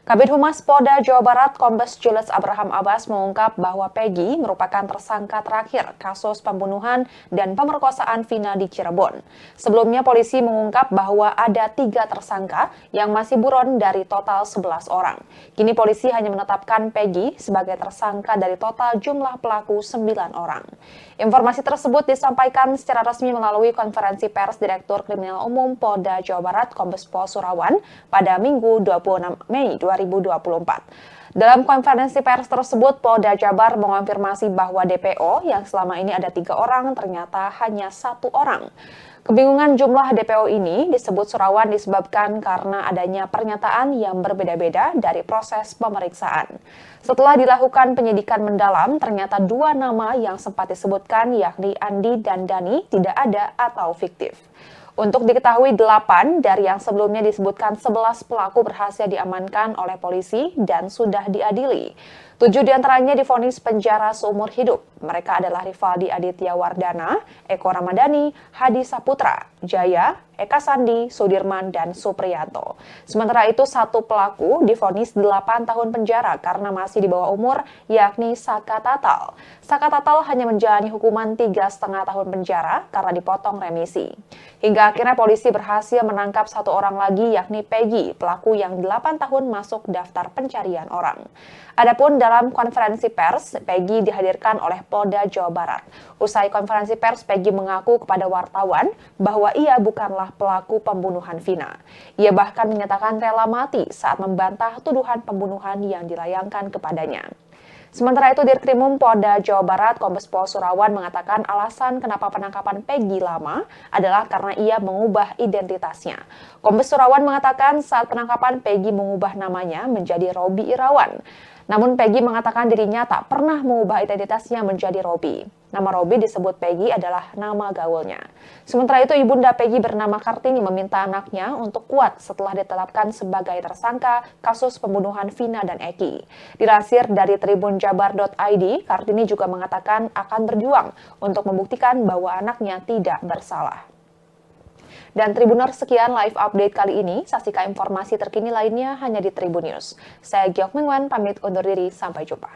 Kabid Humas Polda Jawa Barat Kombes Julius Abraham Abbas mengungkap bahwa Peggy merupakan tersangka terakhir kasus pembunuhan dan pemerkosaan Vina di Cirebon. Sebelumnya polisi mengungkap bahwa ada 3 tersangka yang masih buron dari total 11 orang. Kini polisi hanya menetapkan Peggy sebagai tersangka dari total jumlah pelaku 9 orang. Informasi tersebut disampaikan secara resmi melalui konferensi pers Direktur Kriminal Umum Polda Jawa Barat Kombes Pol Surawan pada Minggu 26 Mei 2024. Dalam konferensi pers tersebut, Polda Jabar mengonfirmasi bahwa DPO yang selama ini ada 3 orang ternyata hanya 1 orang. Kebingungan jumlah DPO ini disebut Surawan disebabkan karena adanya pernyataan yang berbeda-beda dari proses pemeriksaan. Setelah dilakukan penyidikan mendalam, ternyata 2 nama yang sempat disebutkan yakni Andi dan Dani tidak ada atau fiktif. Untuk diketahui 8 dari yang sebelumnya disebutkan 11 pelaku berhasil diamankan oleh polisi dan sudah diadili. 7 diantaranya divonis penjara seumur hidup. Mereka adalah Rivaldi Aditya Wardana, Eko Ramadhani, Hadi Saputra, Jaya, Eka Sandi, Sudirman, dan Supriyanto. Sementara itu 1 pelaku divonis 8 tahun penjara karena masih di bawah umur, yakni Saka Tatal. Saka Tatal hanya menjalani hukuman 3,5 tahun penjara karena dipotong remisi. Hingga akhirnya polisi berhasil menangkap 1 orang lagi yakni Peggy, pelaku yang 8 tahun masuk daftar pencarian orang. Adapun dalam konferensi pers, Peggy dihadirkan oleh Polda Jawa Barat. Usai konferensi pers, Peggy mengaku kepada wartawan bahwa ia bukanlah pelaku pembunuhan Vina. Ia bahkan menyatakan rela mati saat membantah tuduhan pembunuhan yang dilayangkan kepadanya. Sementara itu, Dirkrimum Polda Jawa Barat Kombes Pol Surawan mengatakan alasan kenapa penangkapan Peggy lama adalah karena ia mengubah identitasnya. Kombes Surawan mengatakan saat penangkapan Peggy mengubah namanya menjadi Robi Irawan. Namun Peggy mengatakan dirinya tak pernah mengubah identitasnya menjadi Robi. Nama Robi disebut Peggy adalah nama gaulnya. Sementara itu, ibunda Peggy bernama Kartini meminta anaknya untuk kuat setelah ditetapkan sebagai tersangka kasus pembunuhan Vina dan Eki. Dilansir dari tribunjabar.id, Kartini juga mengatakan akan berjuang untuk membuktikan bahwa anaknya tidak bersalah. Dan Tribuners, sekian live update kali ini. Saksikan informasi terkini lainnya hanya di Tribun News. Saya Giok Mengwan, pamit undur diri. Sampai jumpa.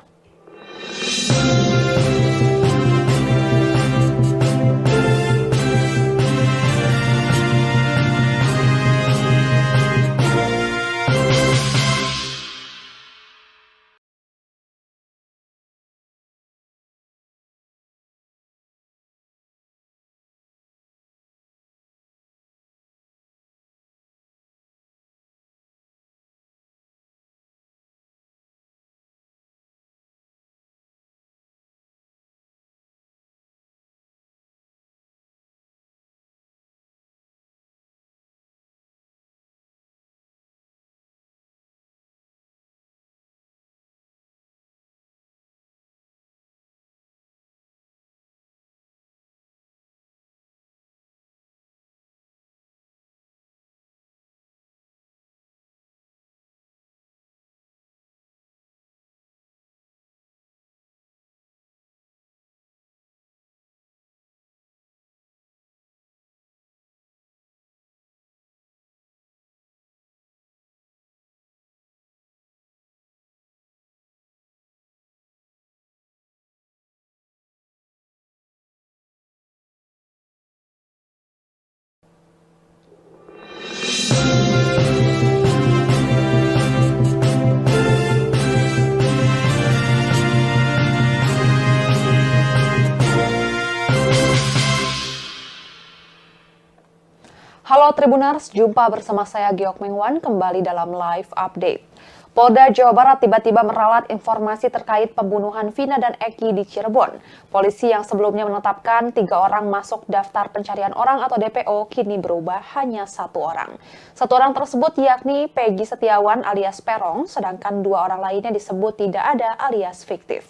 Halo Tribuners, jumpa bersama saya Giok Mengwan kembali dalam live update. Polda Jawa Barat tiba-tiba meralat informasi terkait pembunuhan Vina dan Eki di Cirebon. Polisi yang sebelumnya menetapkan 3 orang masuk daftar pencarian orang atau DPO kini berubah hanya 1 orang. 1 orang tersebut yakni Peggy Setiawan alias Perong, sedangkan 2 orang lainnya disebut tidak ada alias fiktif.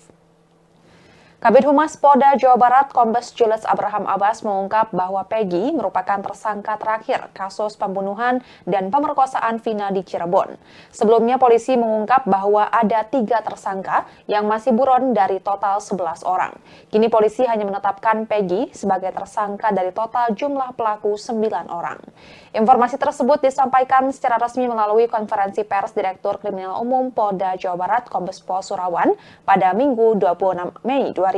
Kabid Humas Polda Jawa Barat Kombes Julius Abraham Abbas mengungkap bahwa Peggy merupakan tersangka terakhir kasus pembunuhan dan pemerkosaan Vina di Cirebon. Sebelumnya polisi mengungkap bahwa ada 3 tersangka yang masih buron dari total 11 orang. Kini polisi hanya menetapkan Peggy sebagai tersangka dari total jumlah pelaku 9 orang. Informasi tersebut disampaikan secara resmi melalui konferensi pers Direktur Kriminal Umum Polda Jawa Barat Kombes Pol Surawan pada Minggu 26 Mei 2024.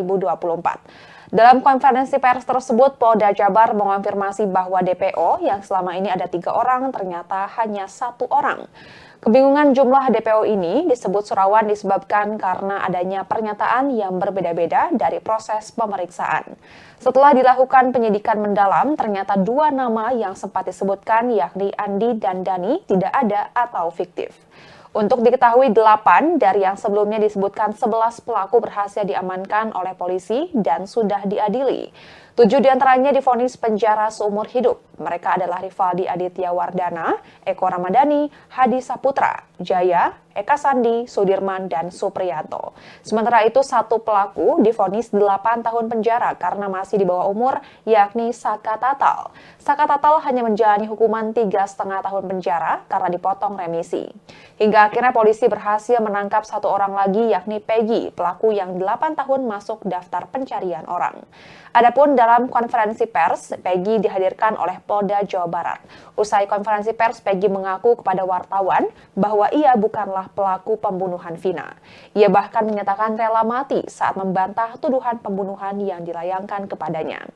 Dalam konferensi pers tersebut, Polda Jabar mengonfirmasi bahwa DPO yang selama ini ada 3 orang ternyata hanya 1 orang. Kebingungan jumlah DPO ini disebut Surawan disebabkan karena adanya pernyataan yang berbeda-beda dari proses pemeriksaan. Setelah dilakukan penyidikan mendalam, ternyata 2 nama yang sempat disebutkan yakni Andi dan Dani tidak ada atau fiktif. Untuk diketahui 8 dari yang sebelumnya disebutkan 11 pelaku berhasil diamankan oleh polisi dan sudah diadili. 7 diantaranya divonis penjara seumur hidup. Mereka adalah Rivaldi Aditya Wardana, Eko Ramadhani, Hadi Saputra, Jaya, Eka Sandi, Sudirman, dan Supriyanto. Sementara itu 1 pelaku divonis 8 tahun penjara karena masih di bawah umur, yakni Saka Tatal. Saka Tatal hanya menjalani hukuman 3,5 tahun penjara karena dipotong remisi. Hingga akhirnya polisi berhasil menangkap 1 orang lagi, yakni Peggy, pelaku yang 8 tahun masuk daftar pencarian orang. Adapun dalam konferensi pers, Peggy dihadirkan oleh Polda Jawa Barat. Usai konferensi pers, Peggy mengaku kepada wartawan bahwa ia bukanlah pelaku pembunuhan Vina. Ia bahkan menyatakan rela mati saat membantah tuduhan pembunuhan yang dilayangkan kepadanya.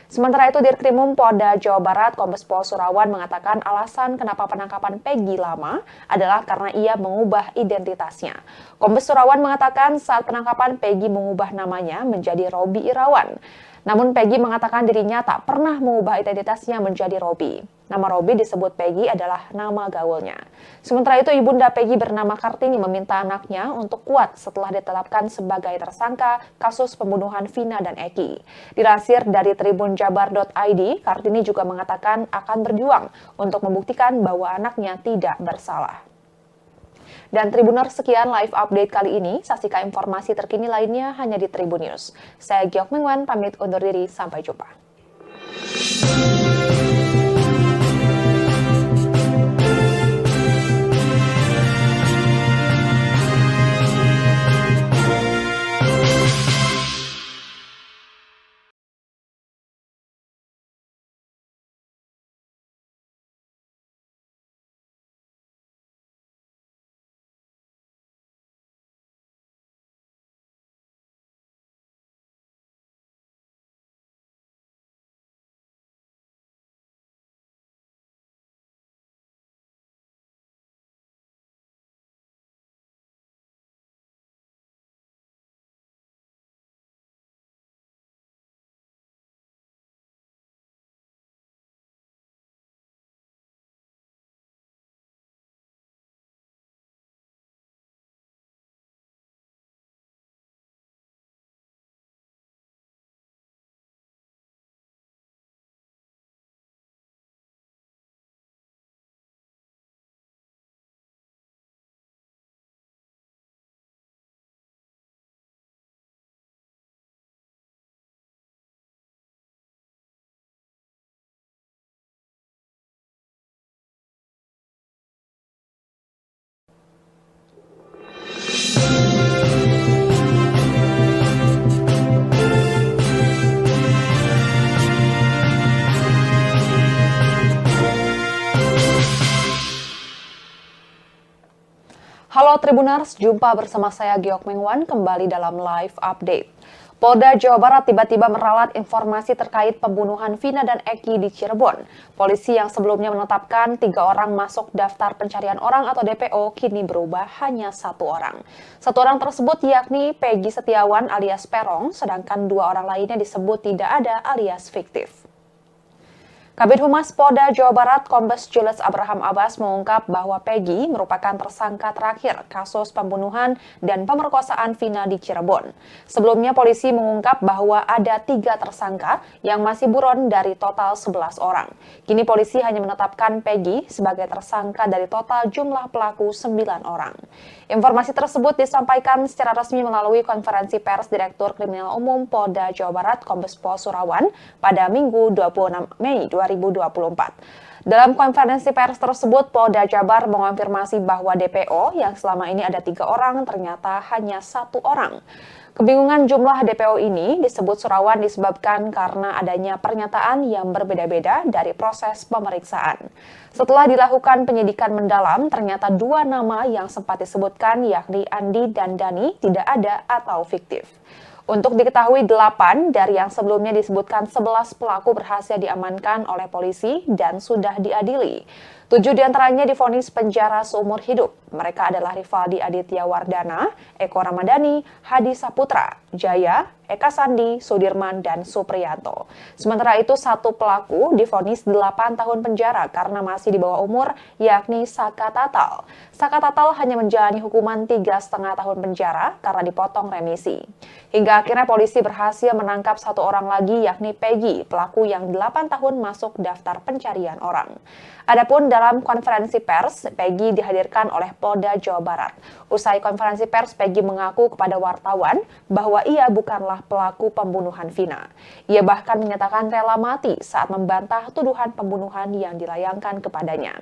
Sementara itu, Dirkrimum Polda Jawa Barat Kombes Pol Surawan mengatakan alasan kenapa penangkapan Peggy lama adalah karena ia mengubah identitasnya. Kombes Surawan mengatakan saat penangkapan Peggy mengubah namanya menjadi Robi Irawan. Namun Peggy mengatakan dirinya tak pernah mengubah identitasnya menjadi Robi. Nama Robi disebut Peggy adalah nama gaulnya. Sementara itu, ibunda Peggy bernama Kartini meminta anaknya untuk kuat setelah ditetapkan sebagai tersangka kasus pembunuhan Vina dan Eki. Dilansir dari tribunjabar.id, Kartini juga mengatakan akan berjuang untuk membuktikan bahwa anaknya tidak bersalah. Dan Tribuners, sekian live update kali ini. Saksikan informasi terkini lainnya hanya di Tribun News. Saya Giok Mengwan, pamit undur diri. Sampai jumpa. Halo Tribuners, jumpa bersama saya Giok Mengwan kembali dalam live update. Polda Jawa Barat tiba-tiba meralat informasi terkait pembunuhan Vina dan Eki di Cirebon. Polisi yang sebelumnya menetapkan 3 orang masuk daftar pencarian orang atau DPO kini berubah hanya 1 orang. 1 orang tersebut yakni Peggy Setiawan alias Perong, sedangkan 2 orang lainnya disebut tidak ada alias fiktif. Kabid Humas Polda Jawa Barat Kombes Julius Abraham Abbas mengungkap bahwa Peggy merupakan tersangka terakhir kasus pembunuhan dan pemerkosaan Vina di Cirebon. Sebelumnya polisi mengungkap bahwa ada 3 tersangka yang masih buron dari total 11 orang. Kini polisi hanya menetapkan Peggy sebagai tersangka dari total jumlah pelaku 9 orang. Informasi tersebut disampaikan secara resmi melalui konferensi pers Direktur Kriminal Umum Polda Jawa Barat Kombes Pol Surawan pada Minggu 26 Mei 2024. Dalam konferensi pers tersebut, Polda Jabar mengonfirmasi bahwa DPO yang selama ini ada 3 orang ternyata hanya 1 orang. Kebingungan jumlah DPO ini disebut Surawan disebabkan karena adanya pernyataan yang berbeda-beda dari proses pemeriksaan. Setelah dilakukan penyidikan mendalam, ternyata 2 nama yang sempat disebutkan yakni Andi dan Dani tidak ada atau fiktif. Untuk diketahui 8 dari yang sebelumnya disebutkan 11 pelaku berhasil diamankan oleh polisi dan sudah diadili. 7 diantaranya divonis penjara seumur hidup. Mereka adalah Rivaldi Aditya Wardana, Eko Ramadhani, Hadi Saputra, Jaya, Eka Sandi, Sudirman, dan Supriyanto. Sementara itu 1 pelaku divonis 8 tahun penjara karena masih di bawah umur, yakni Saka Tatal. Saka Tatal hanya menjalani hukuman 3,5 tahun penjara karena dipotong remisi. Hingga akhirnya polisi berhasil menangkap 1 orang lagi yakni Peggy, pelaku yang 8 tahun masuk daftar pencarian orang. Adapun dalam konferensi pers, Peggy dihadirkan oleh Polda Jawa Barat. Usai konferensi pers, Peggy mengaku kepada wartawan bahwa ia bukanlah pelaku pembunuhan Vina. Ia bahkan menyatakan rela mati saat membantah tuduhan pembunuhan yang dilayangkan kepadanya.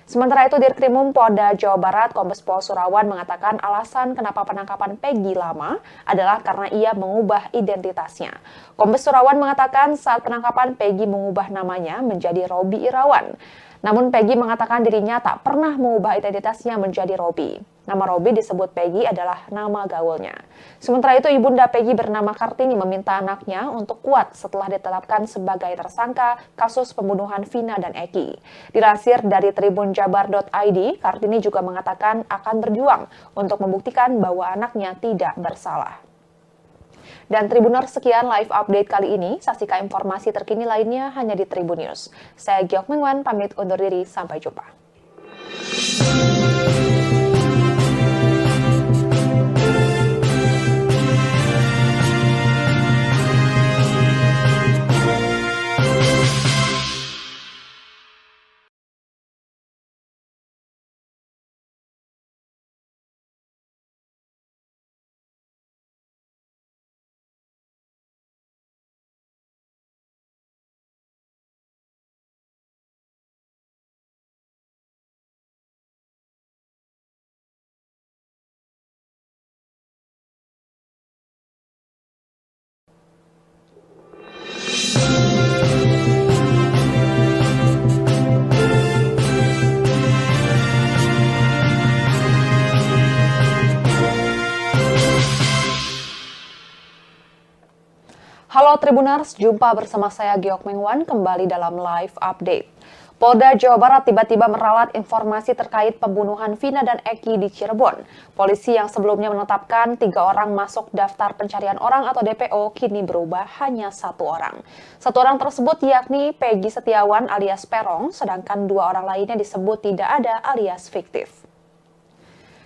Sementara itu, Dirkrimum Polda Jawa Barat Kombes Pol Surawan mengatakan alasan kenapa penangkapan Peggy lama adalah karena ia mengubah identitasnya. Kombes Surawan mengatakan saat penangkapan Peggy mengubah namanya menjadi Robi Irawan. Namun Peggy mengatakan dirinya tak pernah mengubah identitasnya menjadi Robi. Nama Robi disebut Peggy adalah nama gaulnya. Sementara itu, ibunda Peggy bernama Kartini meminta anaknya untuk kuat setelah ditetapkan sebagai tersangka kasus pembunuhan Vina dan Eki. Dilansir dari tribunjabar.id, Kartini juga mengatakan akan berjuang untuk membuktikan bahwa anaknya tidak bersalah. Dan Tribuners, sekian live update kali ini. Saksikan informasi terkini lainnya hanya di Tribun News. Saya Giok Mengwan, pamit undur diri. Sampai jumpa. Halo Tribuners, jumpa bersama saya Giok Mengwan kembali dalam live update. Polda Jawa Barat tiba-tiba meralat informasi terkait pembunuhan Vina dan Eki di Cirebon. Polisi yang sebelumnya menetapkan 3 orang masuk daftar pencarian orang atau DPO kini berubah hanya 1 orang. 1 orang tersebut yakni Peggy Setiawan alias Perong, sedangkan 2 orang lainnya disebut tidak ada alias fiktif.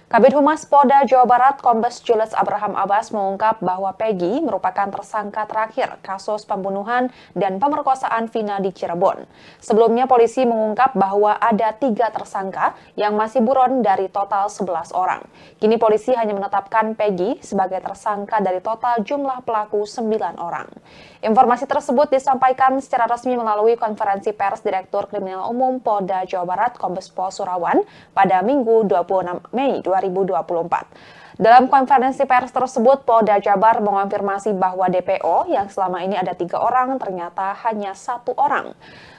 Kabid Humas Polda Jawa Barat Kombes Julius Abraham Abbas mengungkap bahwa Peggy merupakan tersangka terakhir kasus pembunuhan dan pemerkosaan Vina di Cirebon. Sebelumnya polisi mengungkap bahwa ada 3 tersangka yang masih buron dari total 11 orang. Kini polisi hanya menetapkan Peggy sebagai tersangka dari total jumlah pelaku 9 orang. Informasi tersebut disampaikan secara resmi melalui konferensi pers Direktur Kriminal Umum Polda Jawa Barat Kombes Pol Surawan pada Minggu 26 Mei 2024. Dalam konferensi pers tersebut, Polda Jabar mengonfirmasi bahwa DPO yang selama ini ada 3 orang ternyata hanya 1 orang.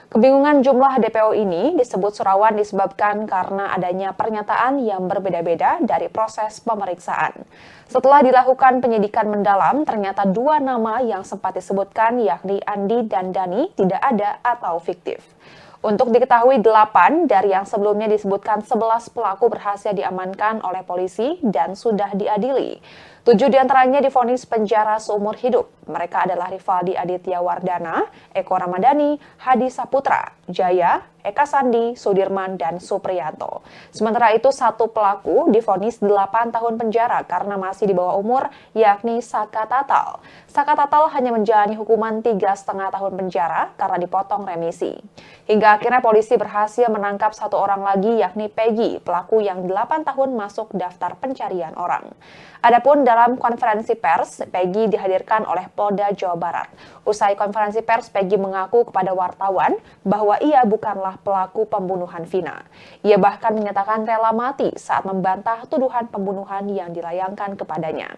Kebingungan jumlah DPO ini disebut Surawan disebabkan karena adanya pernyataan yang berbeda-beda dari proses pemeriksaan. Setelah dilakukan penyidikan mendalam, ternyata 2 nama yang sempat disebutkan yakni Andi dan Dani tidak ada atau fiktif. Untuk diketahui 8 dari yang sebelumnya disebutkan 11 pelaku berhasil diamankan oleh polisi dan sudah diadili. 7 diantaranya divonis penjara seumur hidup. Mereka adalah Rivaldi Aditya Wardana, Eko Ramadhani, Hadi Saputra, Jaya, Eka Sandi, Sudirman, dan Supriyanto. Sementara itu, satu pelaku divonis 8 tahun penjara karena masih di bawah umur, yakni Saka Tatal. Saka Tatal hanya menjalani hukuman 3,5 tahun penjara karena dipotong remisi. Hingga akhirnya polisi berhasil menangkap satu orang lagi, yakni Peggy, pelaku yang 8 tahun masuk daftar pencarian orang. Adapun dalam konferensi pers, Peggy dihadirkan oleh Polda Jawa Barat. Usai konferensi pers, Peggy mengaku kepada wartawan bahwa ia bukanlah pelaku pembunuhan Vina. Ia bahkan menyatakan rela mati saat membantah tuduhan pembunuhan yang dilayangkan kepadanya.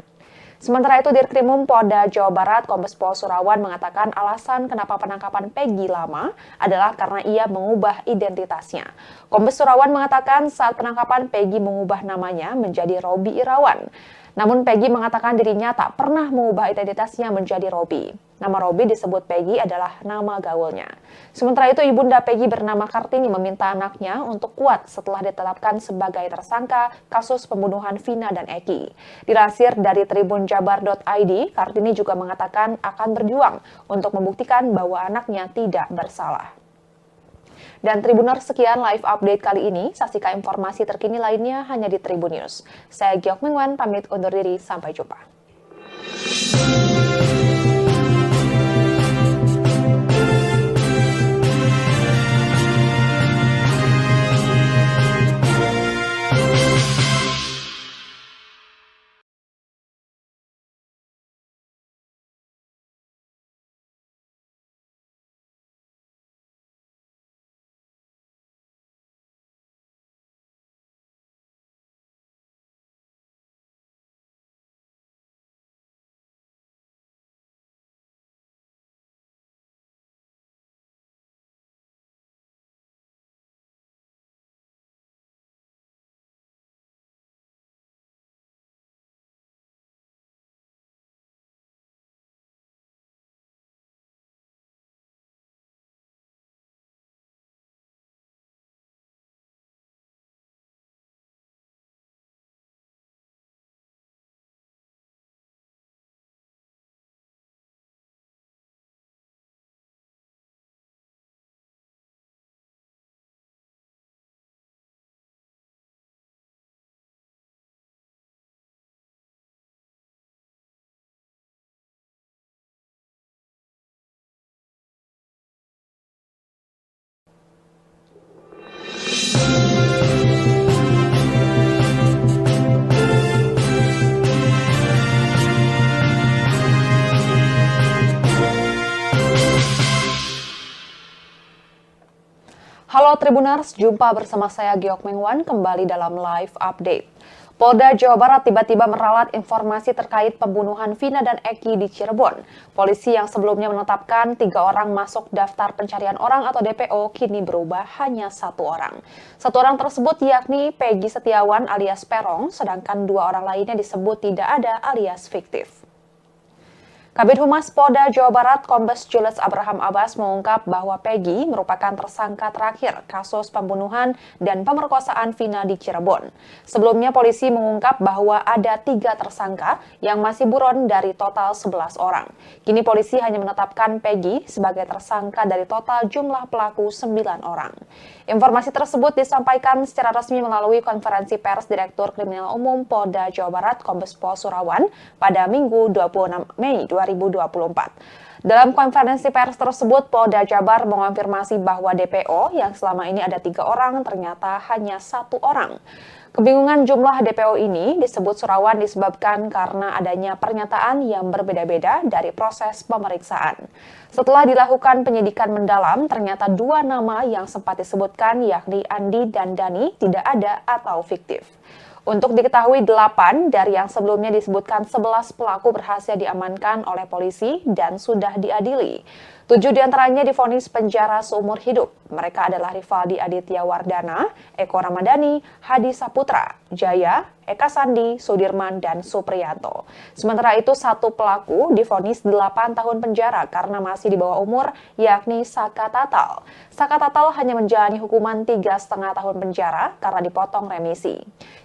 Sementara itu, Dirkrimum Polda Jawa Barat Kombes Pol Surawan mengatakan alasan kenapa penangkapan Peggy lama adalah karena ia mengubah identitasnya. Kombes Surawan mengatakan saat penangkapan Peggy mengubah namanya menjadi Robi Irawan. Namun Peggy mengatakan dirinya tak pernah mengubah identitasnya menjadi Robi. Nama Robi disebut Peggy adalah nama gaulnya. Sementara itu, ibunda Peggy bernama Kartini meminta anaknya untuk kuat setelah ditetapkan sebagai tersangka kasus pembunuhan Vina dan Eki. Dilansir dari tribunjabar.id, Kartini juga mengatakan akan berjuang untuk membuktikan bahwa anaknya tidak bersalah. Dan Tribuners, sekian live update kali ini. Saksikan informasi terkini lainnya hanya di Tribun News. Saya Giok Mingwan, pamit undur diri. Sampai jumpa. Halo Tribuners, jumpa bersama saya Giok Mingwan kembali dalam live update. Polda Jawa Barat tiba-tiba meralat informasi terkait pembunuhan Vina dan Eki di Cirebon. Polisi yang sebelumnya menetapkan 3 orang masuk daftar pencarian orang atau DPO kini berubah hanya 1 orang. 1 orang tersebut yakni Peggy Setiawan alias Perong, sedangkan 2 orang lainnya disebut tidak ada alias fiktif. Kabid Humas Polda Jawa Barat Kombes Julius Abraham Abbas mengungkap bahwa Peggy merupakan tersangka terakhir kasus pembunuhan dan pemerkosaan Vina di Cirebon. Sebelumnya polisi mengungkap bahwa ada 3 tersangka yang masih buron dari total 11 orang. Kini polisi hanya menetapkan Peggy sebagai tersangka dari total jumlah pelaku 9 orang. Informasi tersebut disampaikan secara resmi melalui konferensi pers Direktur Kriminal Umum Polda Jawa Barat Kombes Pol Surawan pada Minggu 26 Mei 2024. Dalam konferensi pers tersebut, Polda Jabar mengonfirmasi bahwa DPO yang selama ini ada 3 orang ternyata hanya 1 orang. Kebingungan jumlah DPO ini disebut Surawan disebabkan karena adanya pernyataan yang berbeda-beda dari proses pemeriksaan. Setelah dilakukan penyidikan mendalam, ternyata 2 nama yang sempat disebutkan yakni Andi dan Dani tidak ada atau fiktif. Untuk diketahui 8 dari yang sebelumnya disebutkan 11 pelaku berhasil diamankan oleh polisi dan sudah diadili. 7 diantaranya divonis penjara seumur hidup. Mereka adalah Rivaldi Aditya Wardana, Eko Ramadhani, Hadi Saputra, Jaya, Eka Sandi, Sudirman, dan Supriyanto. Sementara itu, satu pelaku divonis 8 tahun penjara karena masih di bawah umur, yakni Saka Tatal. Saka Tatal hanya menjalani hukuman 3,5 tahun penjara karena dipotong remisi.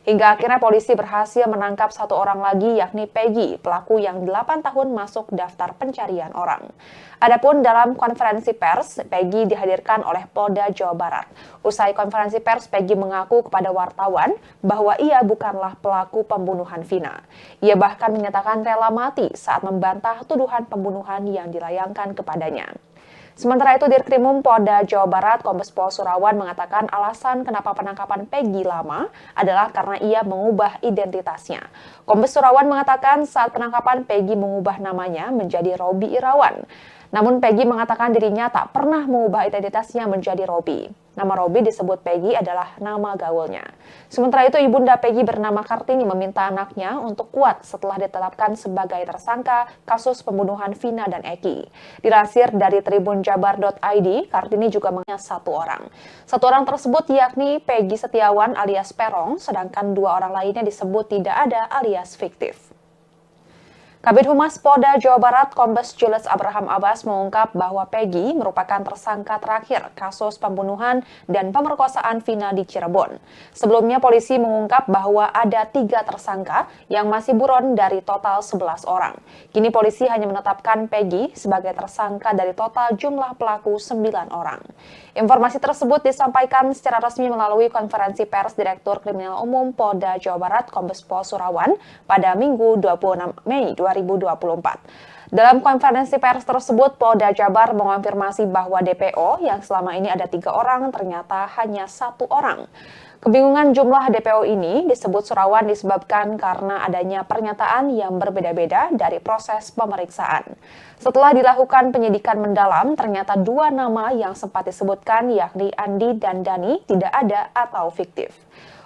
Hingga akhirnya polisi berhasil menangkap satu orang lagi, yakni Peggy, pelaku yang 8 tahun masuk daftar pencarian orang. Adapun dalam konferensi pers, Peggy dihadirkan oleh Polda Jawa Barat. Usai konferensi pers, Peggy mengaku kepada wartawan bahwa ia bukanlah pelaku pembunuhan Vina. Ia bahkan menyatakan rela mati saat membantah tuduhan pembunuhan yang dilayangkan kepadanya. Sementara itu, Dirkrimum Polda Jawa Barat Kombes Pol Surawan mengatakan alasan kenapa penangkapan Peggy lama adalah karena ia mengubah identitasnya. Kombes Surawan mengatakan saat penangkapan Peggy mengubah namanya menjadi Robi Irawan. Namun Peggy mengatakan dirinya tak pernah mengubah identitasnya menjadi Robi. Nama Robi disebut Peggy adalah nama gaulnya. Sementara itu, ibunda Peggy bernama Kartini meminta anaknya untuk kuat setelah ditetapkan sebagai tersangka kasus pembunuhan Vina dan Eki. Dilansir dari tribunjabar.id, Kartini juga mengenai satu orang. Satu orang tersebut yakni Peggy Setiawan alias Perong, sedangkan dua orang lainnya disebut tidak ada alias fiktif. Kabid Humas Polda Jawa Barat Kombes Julius Abraham Abbas mengungkap bahwa Peggy merupakan tersangka terakhir kasus pembunuhan dan pemerkosaan Vina di Cirebon. Sebelumnya polisi mengungkap bahwa ada 3 tersangka yang masih buron dari total 11 orang. Kini polisi hanya menetapkan Peggy sebagai tersangka dari total jumlah pelaku 9 orang. Informasi tersebut disampaikan secara resmi melalui konferensi pers Direktur Kriminal Umum Polda Jawa Barat Kombes Pol Surawan pada Minggu 26 Mei 2024. Dalam konferensi pers tersebut, Polda Jabar mengonfirmasi bahwa DPO yang selama ini ada 3 orang ternyata hanya 1 orang. Kebingungan jumlah DPO ini disebut Surawan disebabkan karena adanya pernyataan yang berbeda-beda dari proses pemeriksaan. Setelah dilakukan penyidikan mendalam, ternyata 2 nama yang sempat disebutkan yakni Andi dan Dani tidak ada atau fiktif.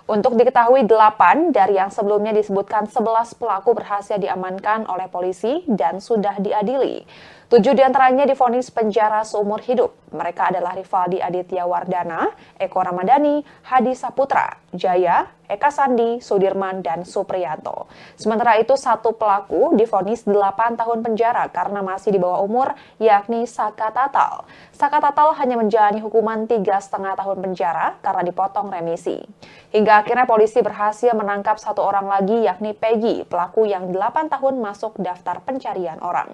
Untuk diketahui 8 dari yang sebelumnya disebutkan 11 pelaku berhasil diamankan oleh polisi dan sudah diadili. 7 diantaranya divonis penjara seumur hidup. Mereka adalah Rivaldi Aditya Wardana, Eko Ramadhani, Hadi Saputra, Jaya, Eka Sandi, Sudirman, dan Supriyanto. Sementara itu, satu pelaku divonis 8 tahun penjara karena masih di bawah umur, yakni Saka Tatal. Saka Tatal hanya menjalani hukuman 3,5 tahun penjara karena dipotong remisi. Hingga akhirnya polisi berhasil menangkap satu orang lagi, yakni Peggy, pelaku yang 8 tahun masuk daftar pencarian orang.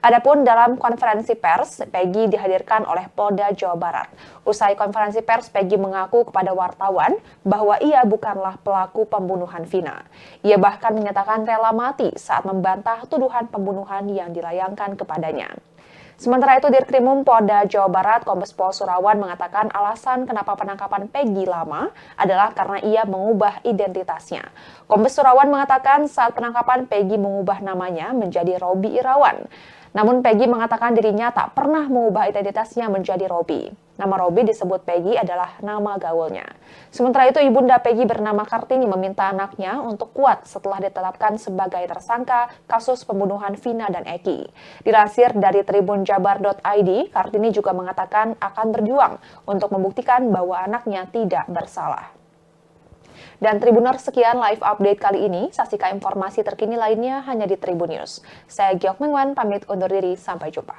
Adapun dalam konferensi pers, Peggy dihadirkan oleh Polda Jawa Barat. Usai konferensi pers, Peggy mengaku kepada wartawan bahwa ia bukanlah pelaku pembunuhan Vina. Ia bahkan menyatakan rela mati saat membantah tuduhan pembunuhan yang dilayangkan kepadanya. Sementara itu, Dirkrimum Polda Jawa Barat Kombes Pol Surawan mengatakan alasan kenapa penangkapan Peggy lama adalah karena ia mengubah identitasnya. Kombes Surawan mengatakan saat penangkapan Peggy mengubah namanya menjadi Robi Irawan. Namun Peggy mengatakan dirinya tak pernah mengubah identitasnya menjadi Robi. Nama Robi disebut Peggy adalah nama gaulnya. Sementara itu, ibunda Peggy bernama Kartini meminta anaknya untuk kuat setelah ditetapkan sebagai tersangka kasus pembunuhan Vina dan Eki. Dilansir dari tribunjabar.id, Kartini juga mengatakan akan berjuang untuk membuktikan bahwa anaknya tidak bersalah. Dan Tribuners, sekian live update kali ini. Saksikan informasi terkini lainnya hanya di Tribun News. Saya Giok Mengwan, pamit undur diri. Sampai jumpa.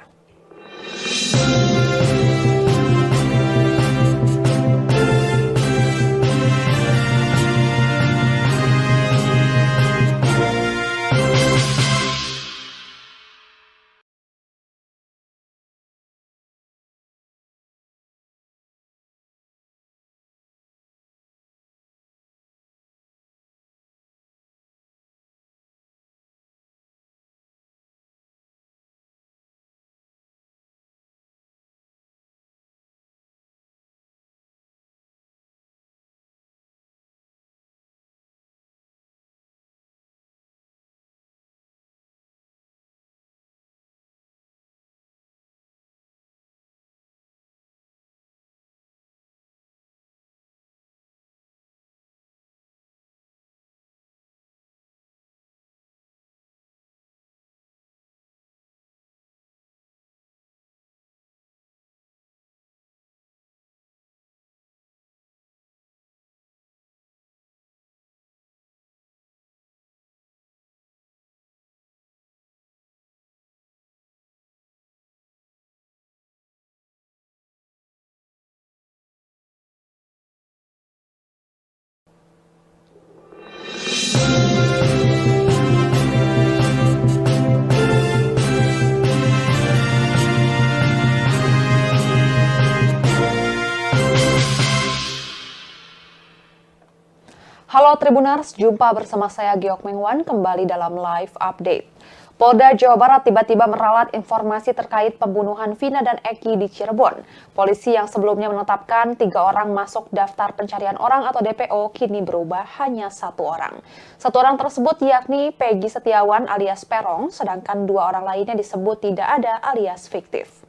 Halo Tribuners, jumpa bersama saya Giok Mengwan kembali dalam live update. Polda Jawa Barat tiba-tiba meralat informasi terkait pembunuhan Vina dan Eki di Cirebon. Polisi yang sebelumnya menetapkan 3 orang masuk daftar pencarian orang atau DPO kini berubah hanya 1 orang. 1 orang tersebut yakni Peggy Setiawan alias Perong, sedangkan 2 orang lainnya disebut tidak ada alias fiktif.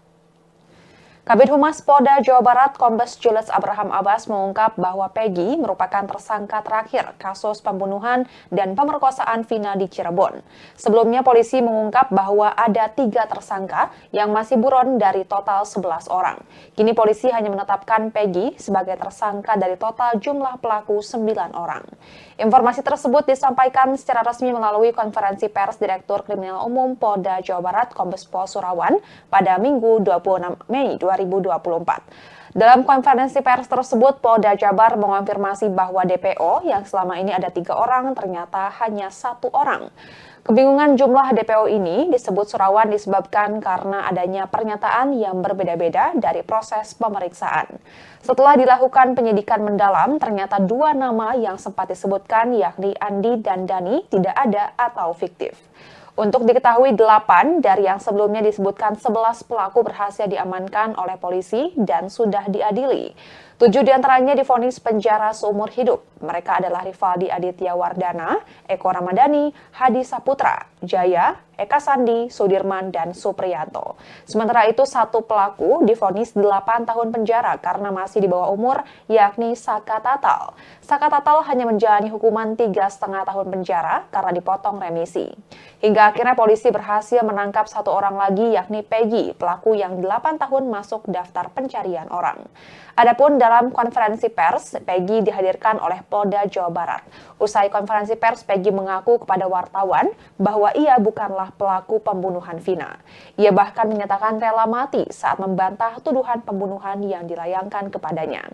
Kabid Humas Polda Jawa Barat Kombes Julius Abraham Abbas mengungkap bahwa Peggy merupakan tersangka terakhir kasus pembunuhan dan pemerkosaan Vina di Cirebon. Sebelumnya polisi mengungkap bahwa ada 3 tersangka yang masih buron dari total 11 orang. Kini polisi hanya menetapkan Peggy sebagai tersangka dari total jumlah pelaku 9 orang. Informasi tersebut disampaikan secara resmi melalui konferensi pers Direktur Kriminal Umum Polda Jawa Barat Kombes Pol Surawan pada Minggu 26 Mei 2024. Dalam konferensi pers tersebut, Polda Jabar mengonfirmasi bahwa DPO yang selama ini ada 3 orang ternyata hanya 1 orang. Kebingungan jumlah DPO ini disebut Surawan disebabkan karena adanya pernyataan yang berbeda-beda dari proses pemeriksaan. Setelah dilakukan penyidikan mendalam, ternyata 2 nama yang sempat disebutkan yakni Andi dan Dani tidak ada atau fiktif. Untuk diketahui 8 dari yang sebelumnya disebutkan 11 pelaku berhasil diamankan oleh polisi dan sudah diadili. 7 diantaranya divonis penjara seumur hidup. Mereka adalah Rivaldi Aditya Wardana, Eko Ramadhani, Hadi Saputra, Jaya, Eka Sandi, Sudirman, dan Supriyanto. Sementara itu 1 pelaku divonis 8 tahun penjara karena masih di bawah umur, yakni Saka Tatal. Saka Tatal hanya menjalani hukuman 3,5 tahun penjara karena dipotong remisi. Hingga akhirnya polisi berhasil menangkap 1 orang lagi yakni Peggy, pelaku yang 8 tahun masuk daftar pencarian orang. Adapun dalam konferensi pers, Peggy dihadirkan oleh Polda Jawa Barat. Usai konferensi pers, Peggy mengaku kepada wartawan bahwa ia bukanlah pelaku pembunuhan Vina. Ia bahkan menyatakan rela mati saat membantah tuduhan pembunuhan yang dilayangkan kepadanya.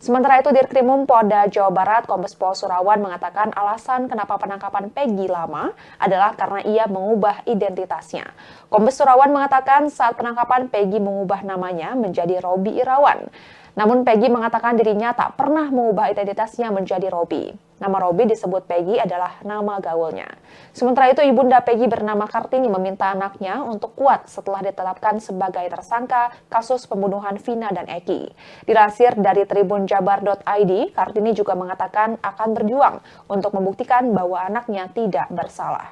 Sementara itu, Dirkrimum Polda Jawa Barat Kombes Pol Surawan mengatakan alasan kenapa penangkapan Peggy lama adalah karena ia mengubah identitasnya. Kombes Surawan mengatakan saat penangkapan Peggy mengubah namanya menjadi Robi Irawan. Namun Peggy mengatakan dirinya tak pernah mengubah identitasnya menjadi Robi. Nama Robi disebut Peggy adalah nama gaulnya. Sementara itu, ibunda Peggy bernama Kartini meminta anaknya untuk kuat setelah ditetapkan sebagai tersangka kasus pembunuhan Vina dan Eki. Dilansir dari tribunjabar.id, Kartini juga mengatakan akan berjuang untuk membuktikan bahwa anaknya tidak bersalah.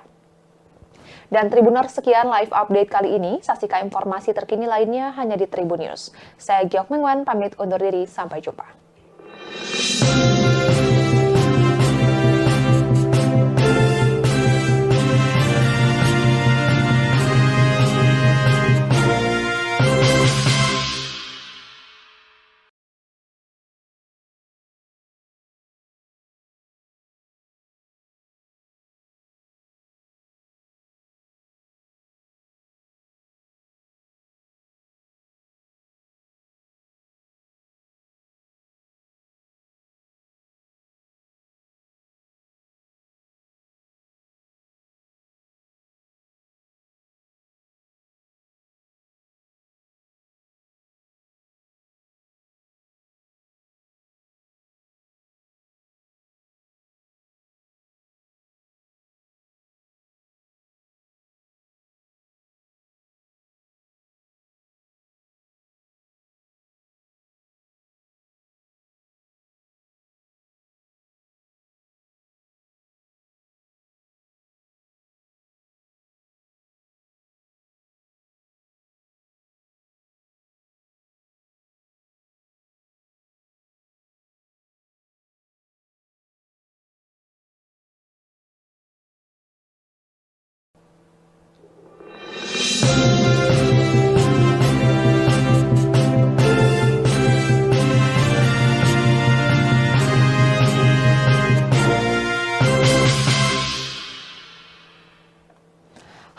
Dan Tribuners, sekian live update kali ini. Saksikan informasi terkini lainnya hanya di Tribun News. Saya Giok Mengwan, pamit undur diri. Sampai jumpa.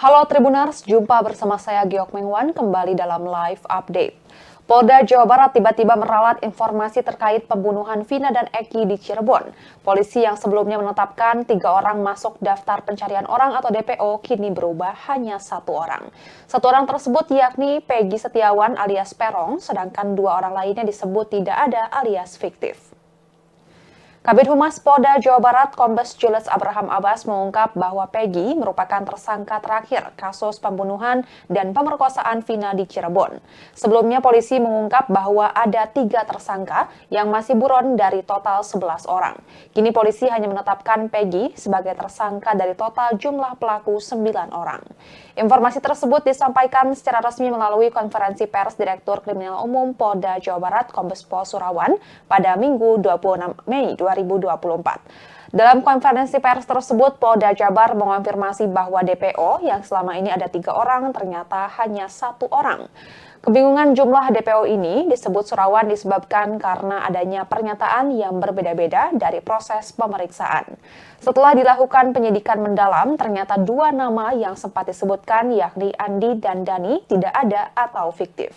Halo Tribuners, jumpa bersama saya Giok Mengwan kembali dalam live update. Polda Jawa Barat tiba-tiba meralat informasi terkait pembunuhan Vina dan Eki di Cirebon. Polisi yang sebelumnya menetapkan 3 orang masuk daftar pencarian orang atau DPO kini berubah hanya 1 orang. 1 orang tersebut yakni Peggy Setiawan alias Perong, sedangkan 2 orang lainnya disebut tidak ada alias fiktif. Kabid Humas Polda Jawa Barat Kombes Julius Abraham Abbas mengungkap bahwa Peggy merupakan tersangka terakhir kasus pembunuhan dan pemerkosaan Vina di Cirebon. Sebelumnya polisi mengungkap bahwa ada 3 tersangka yang masih buron dari total 11 orang. Kini polisi hanya menetapkan Peggy sebagai tersangka dari total jumlah pelaku 9 orang. Informasi tersebut disampaikan secara resmi melalui konferensi pers Direktur Kriminal Umum Polda Jawa Barat Kombes Pol Surawan pada Minggu 26 Mei 2024. Dalam konferensi pers tersebut, Polda Jabar mengonfirmasi bahwa DPO yang selama ini ada 3 orang ternyata hanya 1 orang. Kebingungan jumlah DPO ini disebut Surawan disebabkan karena adanya pernyataan yang berbeda-beda dari proses pemeriksaan. Setelah dilakukan penyidikan mendalam, ternyata 2 nama yang sempat disebutkan yakni Andi dan Dani tidak ada atau fiktif.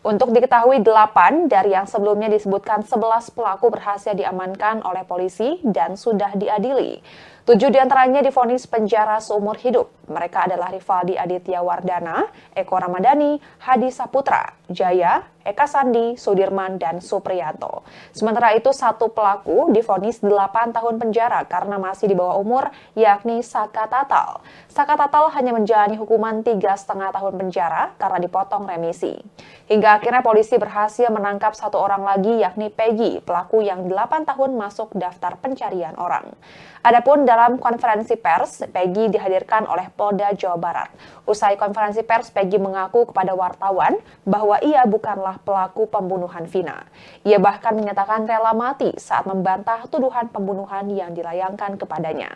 Untuk diketahui 8 dari yang sebelumnya disebutkan 11 pelaku berhasil diamankan oleh polisi dan sudah diadili. 7 diantaranya divonis penjara seumur hidup. Mereka adalah Rivaldi Aditya Wardana, Eko Ramadhani, Hadi Saputra, Jaya, Eka Sandi, Sudirman, dan Supriyanto. Sementara itu 1 pelaku divonis 8 tahun penjara karena masih di bawah umur, yakni Saka Tatal. Saka Tatal hanya menjalani hukuman 3,5 tahun penjara karena dipotong remisi. Hingga akhirnya polisi berhasil menangkap 1 orang lagi yakni Peggy, pelaku yang 8 tahun masuk daftar pencarian orang. Adapun dalam konferensi pers, Peggy dihadirkan oleh Polda Jawa Barat. Usai konferensi pers, Peggy mengaku kepada wartawan bahwa ia bukanlah pelaku pembunuhan Vina. Ia bahkan menyatakan rela mati saat membantah tuduhan pembunuhan yang dilayangkan kepadanya.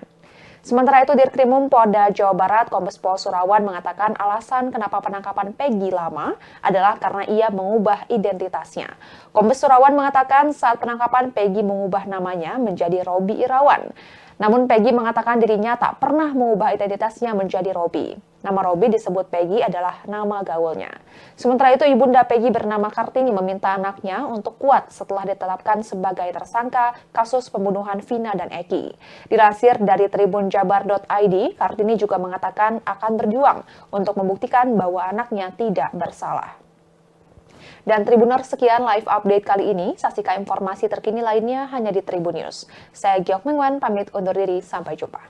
Sementara itu, Dirkrimum Polda Jawa Barat Kombes Pol Surawan mengatakan alasan kenapa penangkapan Peggy lama adalah karena ia mengubah identitasnya. Kombes Surawan mengatakan saat penangkapan Peggy mengubah namanya menjadi Robi Irawan. Namun Peggy mengatakan dirinya tak pernah mengubah identitasnya menjadi Robi. Nama Robi disebut Peggy adalah nama gaulnya. Sementara itu, ibunda Peggy bernama Kartini meminta anaknya untuk kuat setelah ditetapkan sebagai tersangka kasus pembunuhan Vina dan Eki. Dilansir dari tribunjabar.id, Kartini juga mengatakan akan berjuang untuk membuktikan bahwa anaknya tidak bersalah. Dan Tribuners, sekian live update kali ini. Saksikan informasi terkini lainnya hanya di Tribun News. Saya Giok Mengwan, pamit undur diri. Sampai jumpa.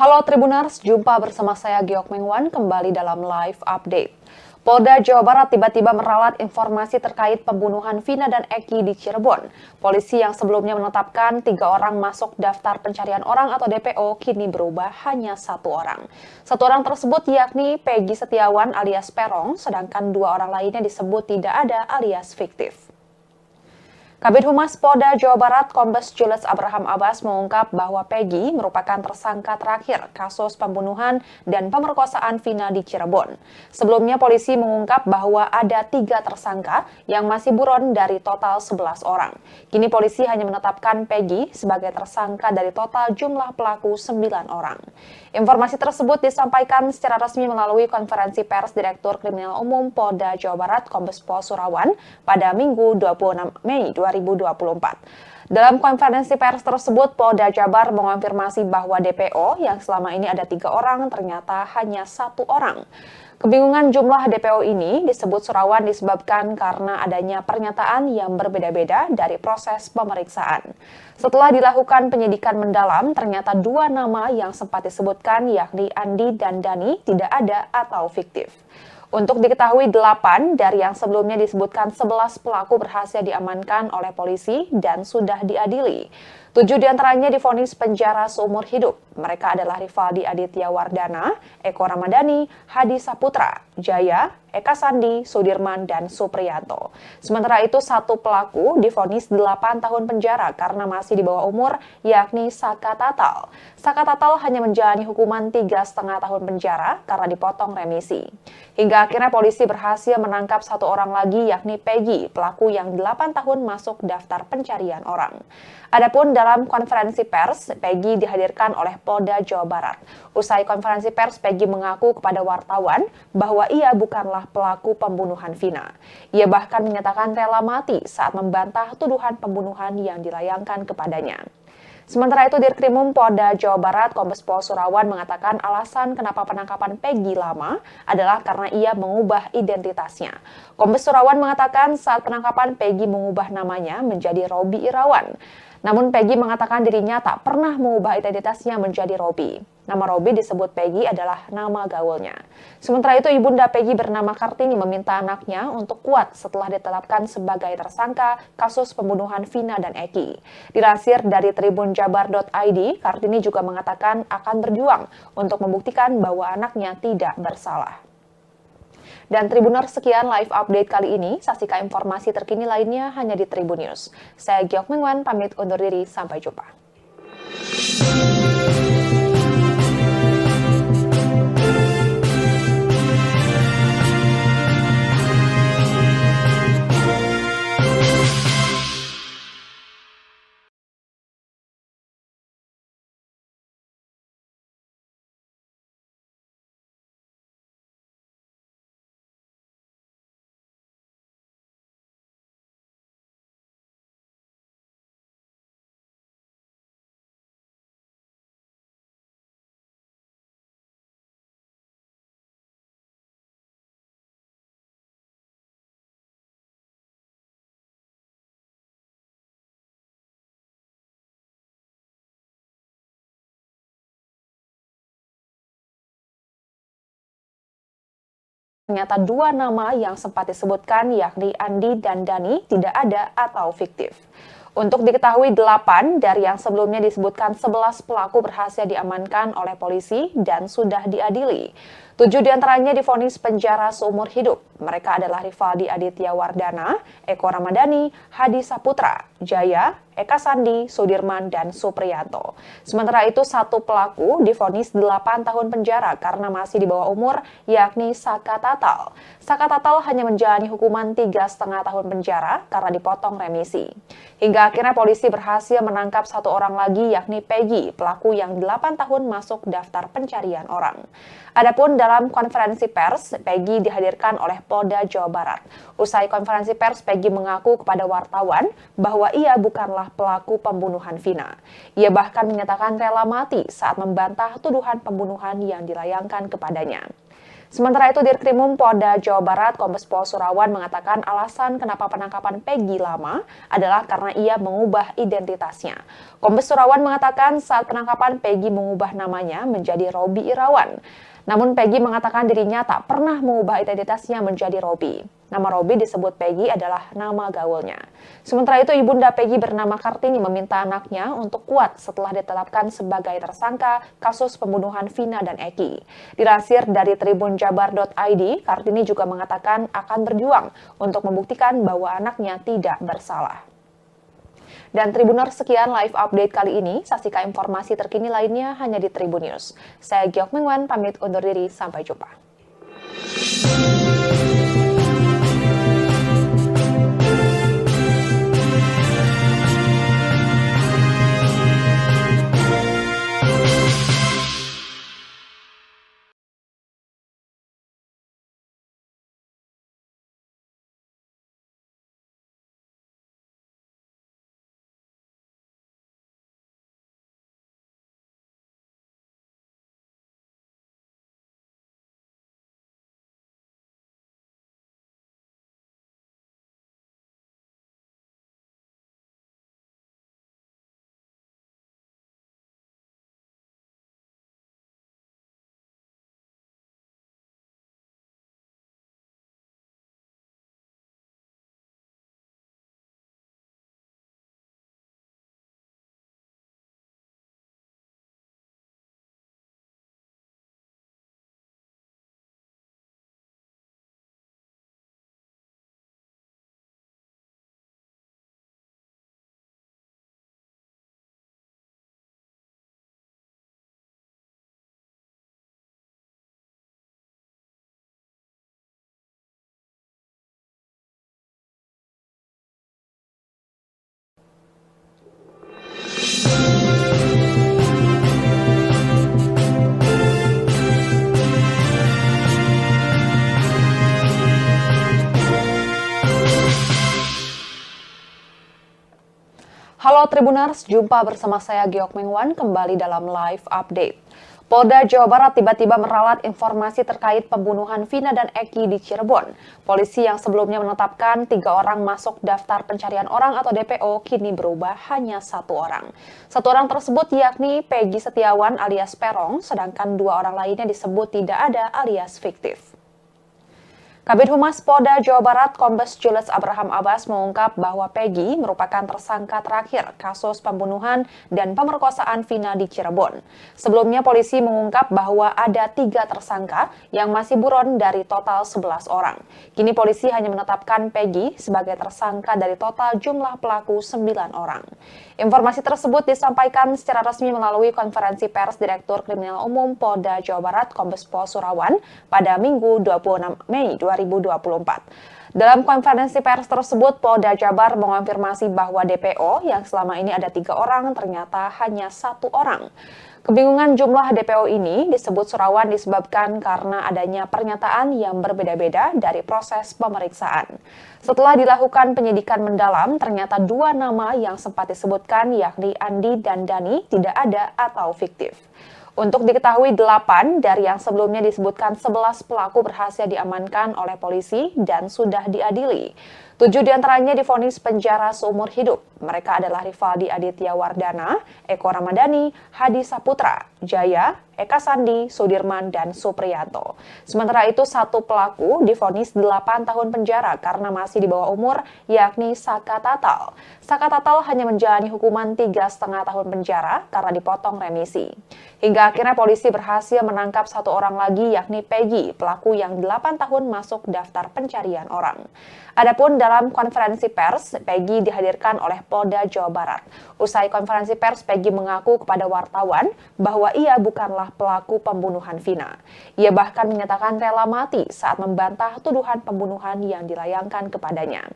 Halo Tribuners, jumpa bersama saya Giok Mengwan kembali dalam live update. Polda Jawa Barat tiba-tiba meralat informasi terkait pembunuhan Vina dan Eki di Cirebon. Polisi yang sebelumnya menetapkan 3 orang masuk daftar pencarian orang atau DPO kini berubah hanya 1 orang. 1 orang tersebut yakni Peggy Setiawan alias Perong, sedangkan 2 orang lainnya disebut tidak ada alias fiktif. Kabid Humas Polda Jawa Barat Kombes Julius Abraham Abbas mengungkap bahwa Peggy merupakan tersangka terakhir kasus pembunuhan dan pemerkosaan Vina di Cirebon. Sebelumnya polisi mengungkap bahwa ada 3 tersangka yang masih buron dari total 11 orang. Kini polisi hanya menetapkan Peggy sebagai tersangka dari total jumlah pelaku 9 orang. Informasi tersebut disampaikan secara resmi melalui konferensi pers Direktur Kriminal Umum Polda Jawa Barat Kombes Pol Surawan pada Minggu 26 Mei 2024. Dalam konferensi pers tersebut, Polda Jabar mengonfirmasi bahwa DPO yang selama ini ada 3 orang ternyata hanya 1 orang. Kebingungan jumlah DPO ini disebut Surawan disebabkan karena adanya pernyataan yang berbeda-beda dari proses pemeriksaan. Setelah dilakukan penyidikan mendalam, ternyata 2 nama yang sempat disebutkan yakni Andi dan Dani tidak ada atau fiktif. Untuk diketahui 8 dari yang sebelumnya disebutkan 11 pelaku berhasil diamankan oleh polisi dan sudah diadili. 7 diantaranya divonis penjara seumur hidup. Mereka adalah Rivaldi Aditya Wardana, Eko Ramadhani, Hadi Saputra, Jaya, Eka Sandi, Sudirman, dan Supriyanto. Sementara itu 1 pelaku divonis 8 tahun penjara karena masih di bawah umur, yakni Saka Tatal. Saka Tatal hanya menjalani hukuman 3,5 tahun penjara karena dipotong remisi. Hingga akhirnya polisi berhasil menangkap 1 orang lagi yakni Peggy, pelaku yang 8 tahun masuk daftar pencarian orang. Adapun dalam konferensi pers, Peggy dihadirkan oleh Polda Jawa Barat. Usai konferensi pers, Peggy mengaku kepada wartawan bahwa ia bukanlah pelaku pembunuhan Vina. Ia bahkan menyatakan rela mati saat membantah tuduhan pembunuhan yang dilayangkan kepadanya. Sementara itu, Dirkrimum Polda Jawa Barat Kombes Pol Surawan mengatakan alasan kenapa penangkapan Peggy lama adalah karena ia mengubah identitasnya. Kombes Surawan mengatakan saat penangkapan Peggy mengubah namanya menjadi Robi Irawan. Namun Peggy mengatakan dirinya tak pernah mengubah identitasnya menjadi Robi. Nama Robi disebut Peggy adalah nama gaulnya. Sementara itu, ibunda Peggy bernama Kartini meminta anaknya untuk kuat setelah ditetapkan sebagai tersangka kasus pembunuhan Vina dan Eki. Dilansir dari tribunjabar.id, Kartini juga mengatakan akan berjuang untuk membuktikan bahwa anaknya tidak bersalah. Dan Tribuners, sekian live update kali ini. Saksikan informasi terkini lainnya hanya di Tribun News. Saya Giok Mengwan, pamit undur diri. Sampai jumpa. Ternyata 2 nama yang sempat disebutkan yakni Andi dan Dani tidak ada atau fiktif. Untuk diketahui 8 dari yang sebelumnya disebutkan 11 pelaku berhasil diamankan oleh polisi dan sudah diadili. 7 diantaranya divonis penjara seumur hidup. Mereka adalah Rivaldi Aditya Wardana, Eko Ramadhani, Hadi Saputra, Jaya, Eka Sandi, Sudirman, dan Supriyanto. Sementara itu 1 pelaku divonis 8 tahun penjara karena masih di bawah umur, yakni Saka Tatal. Saka Tatal hanya menjalani hukuman 3,5 tahun penjara karena dipotong remisi. Hingga akhirnya polisi berhasil menangkap 1 orang lagi yakni Peggy, pelaku yang 8 tahun masuk daftar pencarian orang. Adapun dalam konferensi pers, Peggy dihadirkan oleh Polda Jawa Barat. Usai konferensi pers, Peggy mengaku kepada wartawan bahwa ia bukanlah pelaku pembunuhan Vina. Ia bahkan menyatakan rela mati saat membantah tuduhan pembunuhan yang dilayangkan kepadanya. Sementara itu, Dirkrimum Polda Jawa Barat Kombes Pol Surawan mengatakan alasan kenapa penangkapan Peggy lama adalah karena ia mengubah identitasnya. Kombes Surawan mengatakan saat penangkapan Peggy mengubah namanya menjadi Robi Irawan. Namun Peggy mengatakan dirinya tak pernah mengubah identitasnya menjadi Robi. Nama Robi disebut Peggy adalah nama gaulnya. Sementara itu, ibunda Peggy bernama Kartini meminta anaknya untuk kuat setelah ditetapkan sebagai tersangka kasus pembunuhan Vina dan Eki. Dilansir dari tribunjabar.id, Kartini juga mengatakan akan berjuang untuk membuktikan bahwa anaknya tidak bersalah. Dan Tribuners, sekian live update kali ini. Saksikan informasi terkini lainnya hanya di Tribun News. Saya Giok Mengwan, pamit undur diri. Sampai jumpa. Halo Tribuners, jumpa bersama saya Giok Mengwan kembali dalam live update. Polda Jawa Barat tiba-tiba meralat informasi terkait pembunuhan Vina dan Eki di Cirebon. Polisi yang sebelumnya menetapkan 3 orang masuk daftar pencarian orang atau DPO kini berubah hanya 1 orang. 1 orang tersebut yakni Peggy Setiawan alias Perong, sedangkan 2 orang lainnya disebut tidak ada alias fiktif. Kabid Humas Polda Jawa Barat Kombes Julius Abraham Abbas mengungkap bahwa Peggy merupakan tersangka terakhir kasus pembunuhan dan pemerkosaan Vina di Cirebon. Sebelumnya polisi mengungkap bahwa ada 3 tersangka yang masih buron dari total 11 orang. Kini polisi hanya menetapkan Peggy sebagai tersangka dari total jumlah pelaku 9 orang. Informasi tersebut disampaikan secara resmi melalui konferensi pers Direktur Kriminal Umum Polda Jawa Barat Kombes Pol Surawan pada Minggu 26 Mei 2024. Dalam konferensi pers tersebut, Polda Jabar mengonfirmasi bahwa DPO yang selama ini ada 3 orang ternyata hanya 1 orang. Kebingungan jumlah DPO ini disebut Surawan disebabkan karena adanya pernyataan yang berbeda-beda dari proses pemeriksaan. Setelah dilakukan penyidikan mendalam, ternyata 2 nama yang sempat disebutkan yakni Andi dan Dani tidak ada atau fiktif. Untuk diketahui 8 dari yang sebelumnya disebutkan 11 pelaku berhasil diamankan oleh polisi dan sudah diadili. 7 diantaranya divonis penjara seumur hidup. Mereka adalah Rivaldi Aditya Wardana, Eko Ramadhani, Hadi Saputra, Jaya, Eka Sandi, Sudirman, dan Supriyanto. Sementara itu 1 pelaku divonis 8 tahun penjara karena masih di bawah umur, yakni Saka Tatal. Saka Tatal hanya menjalani hukuman 3,5 tahun penjara karena dipotong remisi. Hingga akhirnya polisi berhasil menangkap 1 orang lagi yakni Peggy, pelaku yang 8 tahun masuk daftar pencarian orang. Adapun dalam konferensi pers, Peggy dihadirkan oleh Polda Jawa Barat. Usai konferensi pers, Peggy mengaku kepada wartawan bahwa ia bukanlah pelaku pembunuhan Vina. Ia bahkan menyatakan rela mati saat membantah tuduhan pembunuhan yang dilayangkan kepadanya.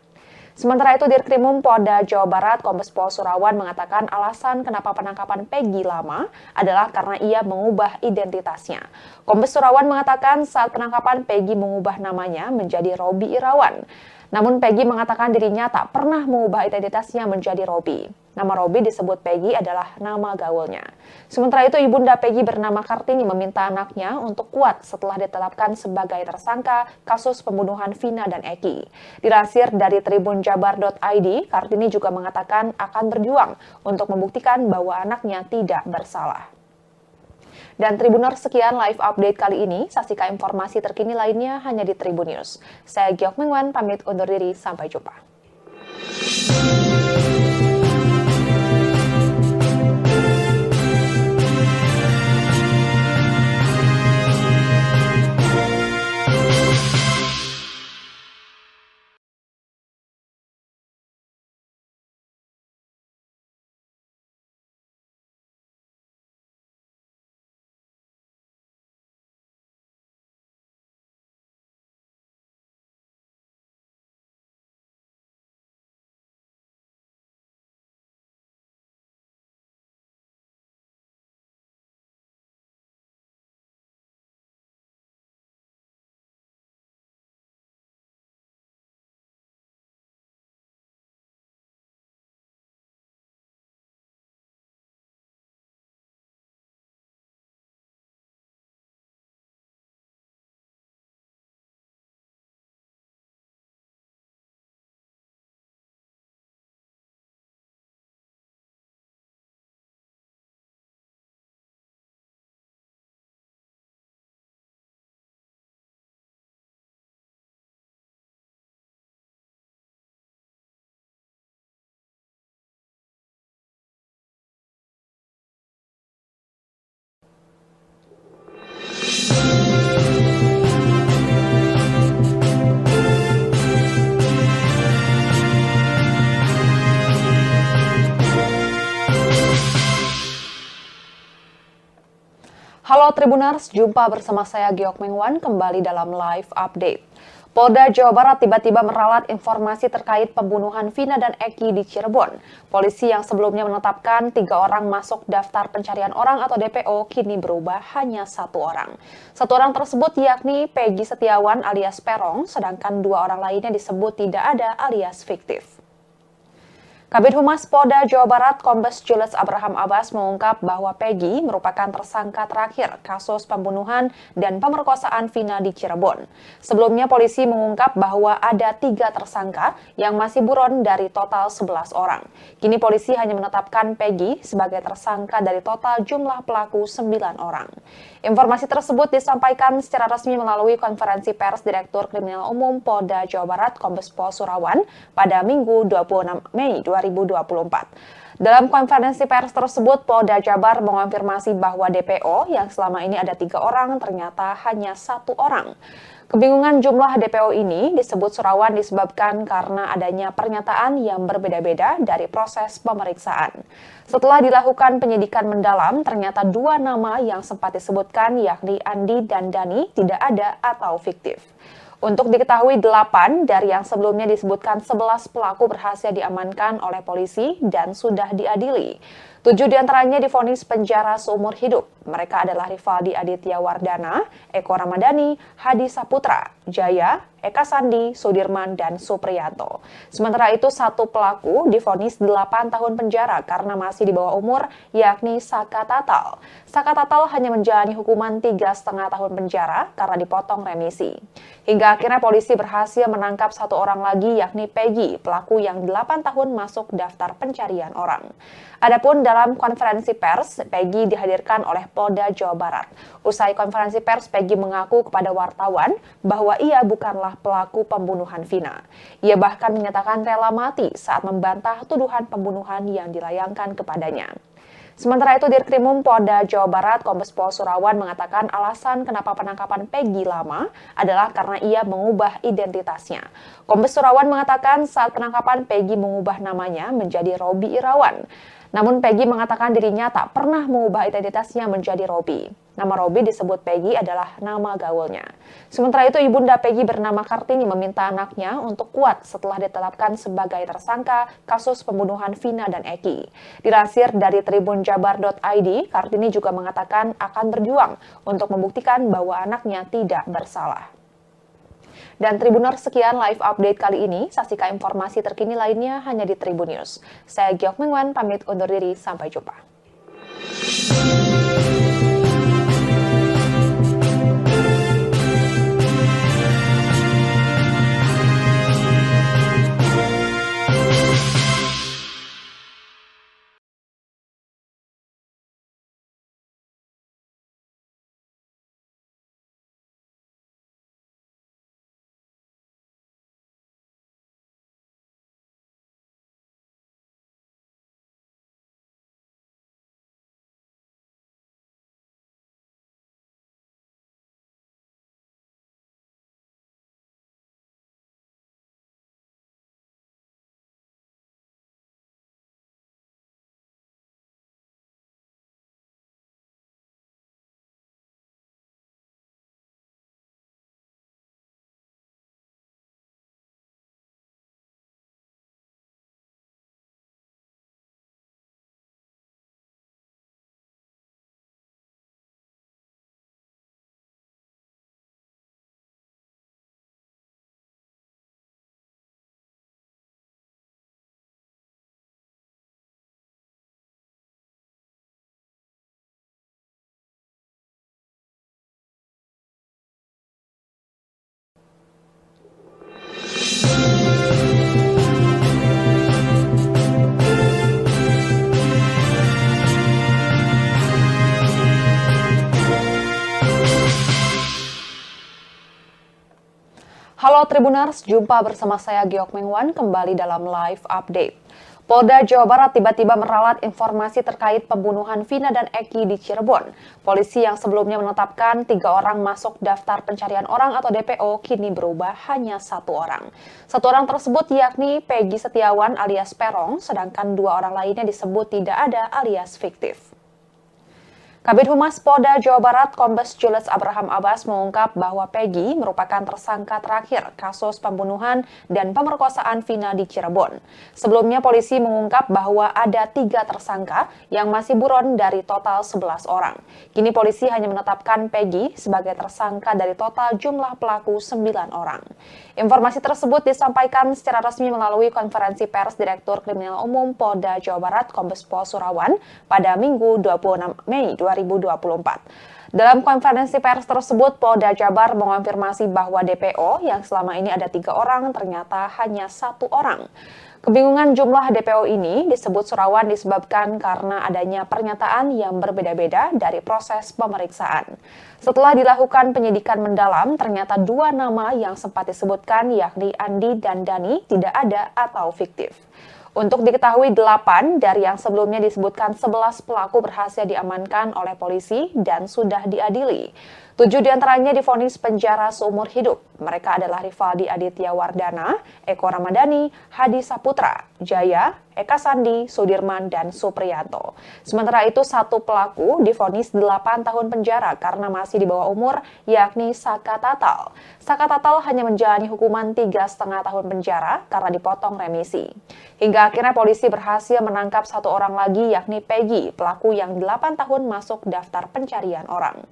Sementara itu, Dirkrimum Polda Jawa Barat Kombes Pol Surawan mengatakan alasan kenapa penangkapan Peggy lama adalah karena ia mengubah identitasnya. Kombes Surawan mengatakan saat penangkapan Peggy mengubah namanya menjadi Robi Irawan. Namun Peggy mengatakan dirinya tak pernah mengubah identitasnya menjadi Robi. Nama Robi disebut Peggy adalah nama gaulnya. Sementara itu, ibunda Peggy bernama Kartini meminta anaknya untuk kuat setelah ditetapkan sebagai tersangka kasus pembunuhan Vina dan Eki. Dilansir dari tribunjabar.id, Kartini juga mengatakan akan berjuang untuk membuktikan bahwa anaknya tidak bersalah. Dan Tribuners, sekian live update kali ini. Saksikan informasi terkini lainnya hanya di Tribun News. Saya Giok Mengwan, pamit undur diri. Sampai jumpa. Halo Tribuners, jumpa bersama saya Giok Mengwan kembali dalam live update. Polda Jawa Barat tiba-tiba meralat informasi terkait pembunuhan Vina dan Eki di Cirebon. Polisi yang sebelumnya menetapkan 3 orang masuk daftar pencarian orang atau DPO kini berubah hanya 1 orang. 1 orang tersebut yakni Peggy Setiawan alias Perong, sedangkan 2 orang lainnya disebut tidak ada alias fiktif. Kabid Humas Polda Jawa Barat Kombes Julius Abraham Abbas mengungkap bahwa Peggy merupakan tersangka terakhir kasus pembunuhan dan pemerkosaan Vina di Cirebon. Sebelumnya polisi mengungkap bahwa ada 3 tersangka yang masih buron dari total 11 orang. Kini polisi hanya menetapkan Peggy sebagai tersangka dari total jumlah pelaku 9 orang. Informasi tersebut disampaikan secara resmi melalui konferensi pers Direktur Kriminal Umum Polda Jawa Barat Kombes Pol Surawan pada Minggu 26 Mei 2024. Dalam konferensi pers tersebut, Polda Jabar mengonfirmasi bahwa DPO yang selama ini ada 3 orang ternyata hanya 1 orang. Kebingungan jumlah DPO ini disebut Surawan disebabkan karena adanya pernyataan yang berbeda-beda dari proses pemeriksaan. Setelah dilakukan penyidikan mendalam, ternyata 2 nama yang sempat disebutkan yakni Andi dan Dani tidak ada atau fiktif. Untuk diketahui 8 dari yang sebelumnya disebutkan 11 pelaku berhasil diamankan oleh polisi dan sudah diadili. 7 diantaranya divonis penjara seumur hidup. Mereka adalah Rivaldi Aditya Wardana, Eko Ramadhani, Hadi Saputra, Jaya, Eka Sandi, Sudirman, dan Supriyanto. Sementara itu 1 pelaku divonis 8 tahun penjara karena masih di bawah umur, yakni Saka Tatal. Saka Tatal hanya menjalani hukuman 3,5 tahun penjara karena dipotong remisi. Hingga akhirnya polisi berhasil menangkap 1 orang lagi yakni Peggy, pelaku yang 8 tahun masuk daftar pencarian orang. Adapun dalam konferensi pers, Peggy dihadirkan oleh Polda Jawa Barat. Usai konferensi pers, Peggy mengaku kepada wartawan bahwa ia bukanlah pelaku pembunuhan Vina. Ia bahkan menyatakan rela mati saat membantah tuduhan pembunuhan yang dilayangkan kepadanya. Sementara itu, Dirkrimum Polda Jawa Barat Kombes Pol Surawan mengatakan alasan kenapa penangkapan Peggy lama adalah karena ia mengubah identitasnya. Kombes Surawan mengatakan saat penangkapan Peggy mengubah namanya menjadi Robi Irawan. Namun Peggy mengatakan dirinya tak pernah mengubah identitasnya menjadi Robi. Nama Robi disebut Peggy adalah nama gaulnya. Sementara itu, ibunda Peggy bernama Kartini meminta anaknya untuk kuat setelah ditetapkan sebagai tersangka kasus pembunuhan Vina dan Eki. Dilansir dari tribunjabar.id, Kartini juga mengatakan akan berjuang untuk membuktikan bahwa anaknya tidak bersalah. Dan Tribuners, sekian live update kali ini. Saksikan informasi terkini lainnya hanya di Tribun News. Saya Giok Mengwan, pamit undur diri. Sampai jumpa. Halo Tribuners, jumpa bersama saya Giok Mengwan kembali dalam live update. Polda Jawa Barat tiba-tiba meralat informasi terkait pembunuhan Vina dan Eki di Cirebon. Polisi yang sebelumnya menetapkan 3 orang masuk daftar pencarian orang atau DPO kini berubah hanya 1 orang. 1 orang tersebut yakni Peggy Setiawan alias Perong, sedangkan 2 orang lainnya disebut tidak ada alias fiktif. Kabid Humas Polda Jawa Barat Kombes Julius Abraham Abbas mengungkap bahwa Peggy merupakan tersangka terakhir kasus pembunuhan dan pemerkosaan Vina di Cirebon. Sebelumnya polisi mengungkap bahwa ada 3 tersangka yang masih buron dari total 11 orang. Kini polisi hanya menetapkan Peggy sebagai tersangka dari total jumlah pelaku 9 orang. Informasi tersebut disampaikan secara resmi melalui konferensi pers Direktur Kriminal Umum Polda Jawa Barat Kombes Pol Surawan pada Minggu 26 Mei 2024. Dalam konferensi pers tersebut, Polda Jabar mengonfirmasi bahwa DPO yang selama ini ada 3 orang ternyata hanya 1 orang. Kebingungan jumlah DPO ini disebut Surawan disebabkan karena adanya pernyataan yang berbeda-beda dari proses pemeriksaan. Setelah dilakukan penyidikan mendalam, ternyata 2 nama yang sempat disebutkan yakni Andi dan Dani tidak ada atau fiktif. Untuk diketahui 8 dari yang sebelumnya disebutkan 11 pelaku berhasil diamankan oleh polisi dan sudah diadili. 7 diantaranya divonis penjara seumur hidup. Mereka adalah Rivaldi Aditya Wardana, Eko Ramadhani, Hadi Saputra, Jaya, Eka Sandi, Sudirman, dan Supriyanto. Sementara itu 1 pelaku divonis 8 tahun penjara karena masih di bawah umur, yakni Saka Tatal. Saka Tatal hanya menjalani hukuman 3,5 tahun penjara karena dipotong remisi. Hingga akhirnya polisi berhasil menangkap 1 orang lagi yakni Peggy, pelaku yang 8 tahun masuk daftar pencarian orang.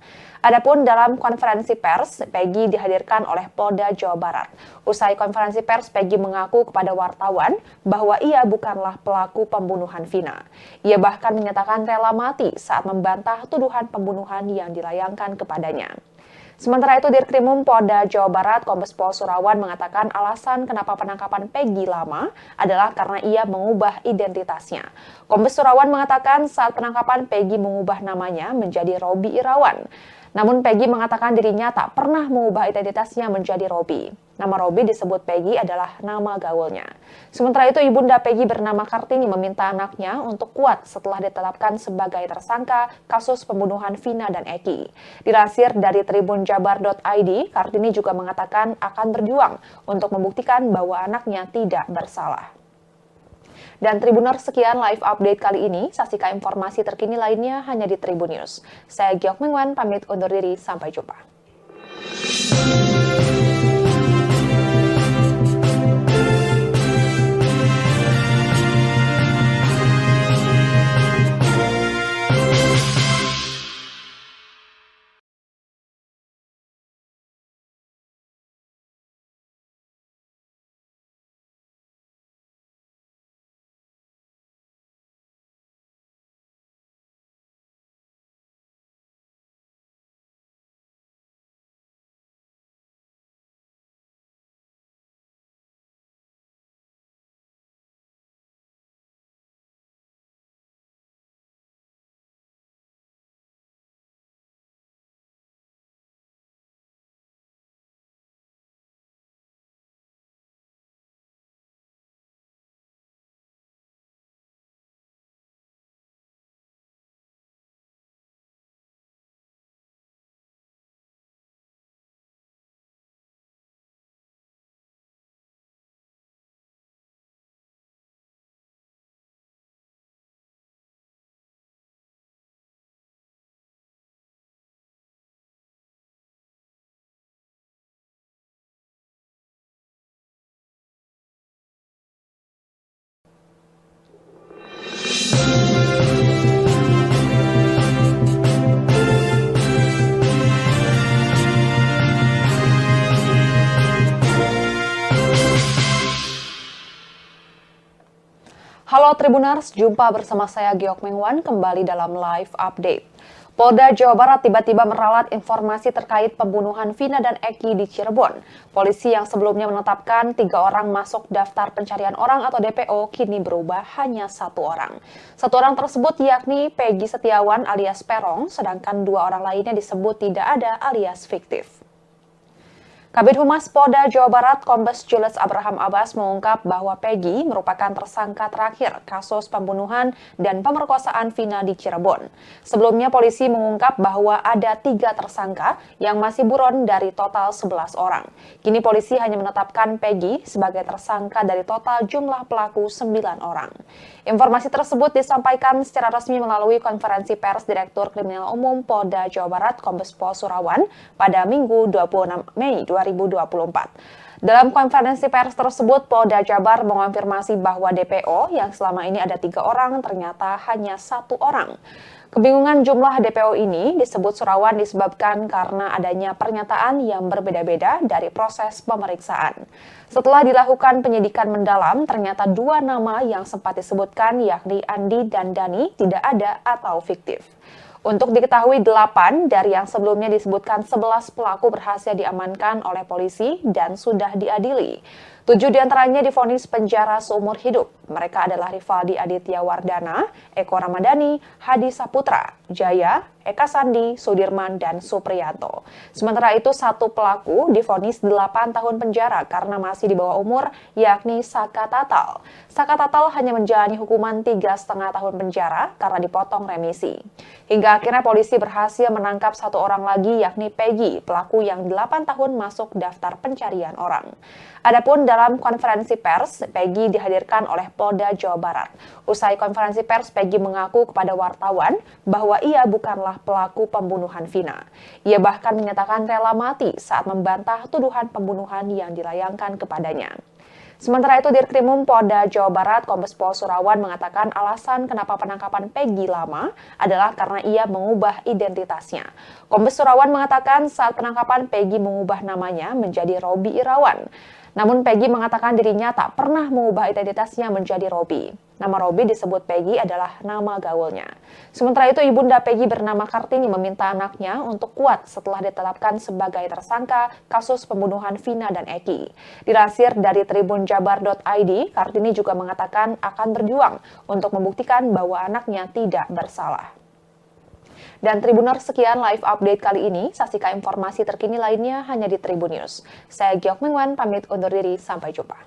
Adapun dalam konferensi pers, Peggy dihadirkan oleh Polda Jawa Barat. Usai konferensi pers, Peggy mengaku kepada wartawan bahwa ia bukanlah pelaku pembunuhan Vina. Ia bahkan menyatakan rela mati saat membantah tuduhan pembunuhan yang dilayangkan kepadanya. Sementara itu, Dirkrimum Polda Jawa Barat Kombes Pol Surawan mengatakan alasan kenapa penangkapan Peggy lama adalah karena ia mengubah identitasnya. Kombes Surawan mengatakan saat penangkapan Peggy mengubah namanya menjadi Robi Irawan. Namun Peggy mengatakan dirinya tak pernah mengubah identitasnya menjadi Robi. Nama Robi disebut Peggy adalah nama gaulnya. Sementara itu, ibunda Peggy bernama Kartini meminta anaknya untuk kuat setelah ditetapkan sebagai tersangka kasus pembunuhan Vina dan Eki. Dilansir dari tribunjabar.id, Kartini juga mengatakan akan berjuang untuk membuktikan bahwa anaknya tidak bersalah. Dan Tribuners, sekian live update kali ini. Saksikan informasi terkini lainnya hanya di Tribun News. Saya Giok Mengwan, pamit undur diri. Sampai jumpa. Halo Tribuners, jumpa bersama saya Giok Mengwan kembali dalam live update. Polda Jawa Barat tiba-tiba meralat informasi terkait pembunuhan Vina dan Eki di Cirebon. Polisi yang sebelumnya menetapkan 3 orang masuk daftar pencarian orang atau DPO kini berubah hanya 1 orang. 1 orang tersebut yakni Peggy Setiawan alias Perong, sedangkan 2 orang lainnya disebut tidak ada alias fiktif. Kabid Humas Polda Jawa Barat Kombes Julius Abraham Abbas mengungkap bahwa Peggy merupakan tersangka terakhir kasus pembunuhan dan pemerkosaan Vina di Cirebon. Sebelumnya polisi mengungkap bahwa ada 3 tersangka yang masih buron dari total 11 orang. Kini polisi hanya menetapkan Peggy sebagai tersangka dari total jumlah pelaku 9 orang. Informasi tersebut disampaikan secara resmi melalui konferensi pers Direktur Kriminal Umum Polda Jawa Barat Kombes Pol Surawan pada Minggu 26 Mei 2024. Dalam konferensi pers tersebut, Polda Jabar mengonfirmasi bahwa DPO yang selama ini ada 3 orang ternyata hanya 1 orang. Kebingungan jumlah DPO ini disebut Surawan disebabkan karena adanya pernyataan yang berbeda-beda dari proses pemeriksaan. Setelah dilakukan penyidikan mendalam, ternyata 2 nama yang sempat disebutkan yakni Andi dan Dani tidak ada atau fiktif. Untuk diketahui 8 dari yang sebelumnya disebutkan 11 pelaku berhasil diamankan oleh polisi dan sudah diadili. 7 diantaranya divonis penjara seumur hidup. Mereka adalah Rivaldi Aditya Wardana, Eko Ramadhani, Hadi Saputra, Jaya, Eka Sandi, Sudirman, dan Supriyanto. Sementara itu 1 pelaku divonis 8 tahun penjara karena masih di bawah umur, yakni Saka Tatal. Saka Tatal hanya menjalani hukuman 3,5 tahun penjara karena dipotong remisi. Hingga akhirnya polisi berhasil menangkap 1 orang lagi yakni Peggy, pelaku yang 8 tahun masuk daftar pencarian orang. Adapun dalam konferensi pers, Peggy dihadirkan oleh Polda Jawa Barat. Usai konferensi pers, Peggy mengaku kepada wartawan bahwa ia bukanlah pelaku pembunuhan Vina. Ia bahkan menyatakan rela mati saat membantah tuduhan pembunuhan yang dilayangkan kepadanya. Sementara itu, Dirkrimum Polda Jawa Barat Kombes Pol Surawan mengatakan alasan kenapa penangkapan Peggy lama adalah karena ia mengubah identitasnya. Kombes Surawan mengatakan saat penangkapan Peggy mengubah namanya menjadi Robi Irawan. Namun Peggy mengatakan dirinya tak pernah mengubah identitasnya menjadi Robi. Nama Robi disebut Peggy adalah nama gaulnya. Sementara itu, ibunda Peggy bernama Kartini meminta anaknya untuk kuat setelah ditetapkan sebagai tersangka kasus pembunuhan Vina dan Eki. Dilansir dari tribunjabar.id, Kartini juga mengatakan akan berjuang untuk membuktikan bahwa anaknya tidak bersalah. Dan Tribuners, sekian live update kali ini. Saksikan informasi terkini lainnya hanya di Tribun News. Saya Giok Mengwan, pamit undur diri. Sampai jumpa.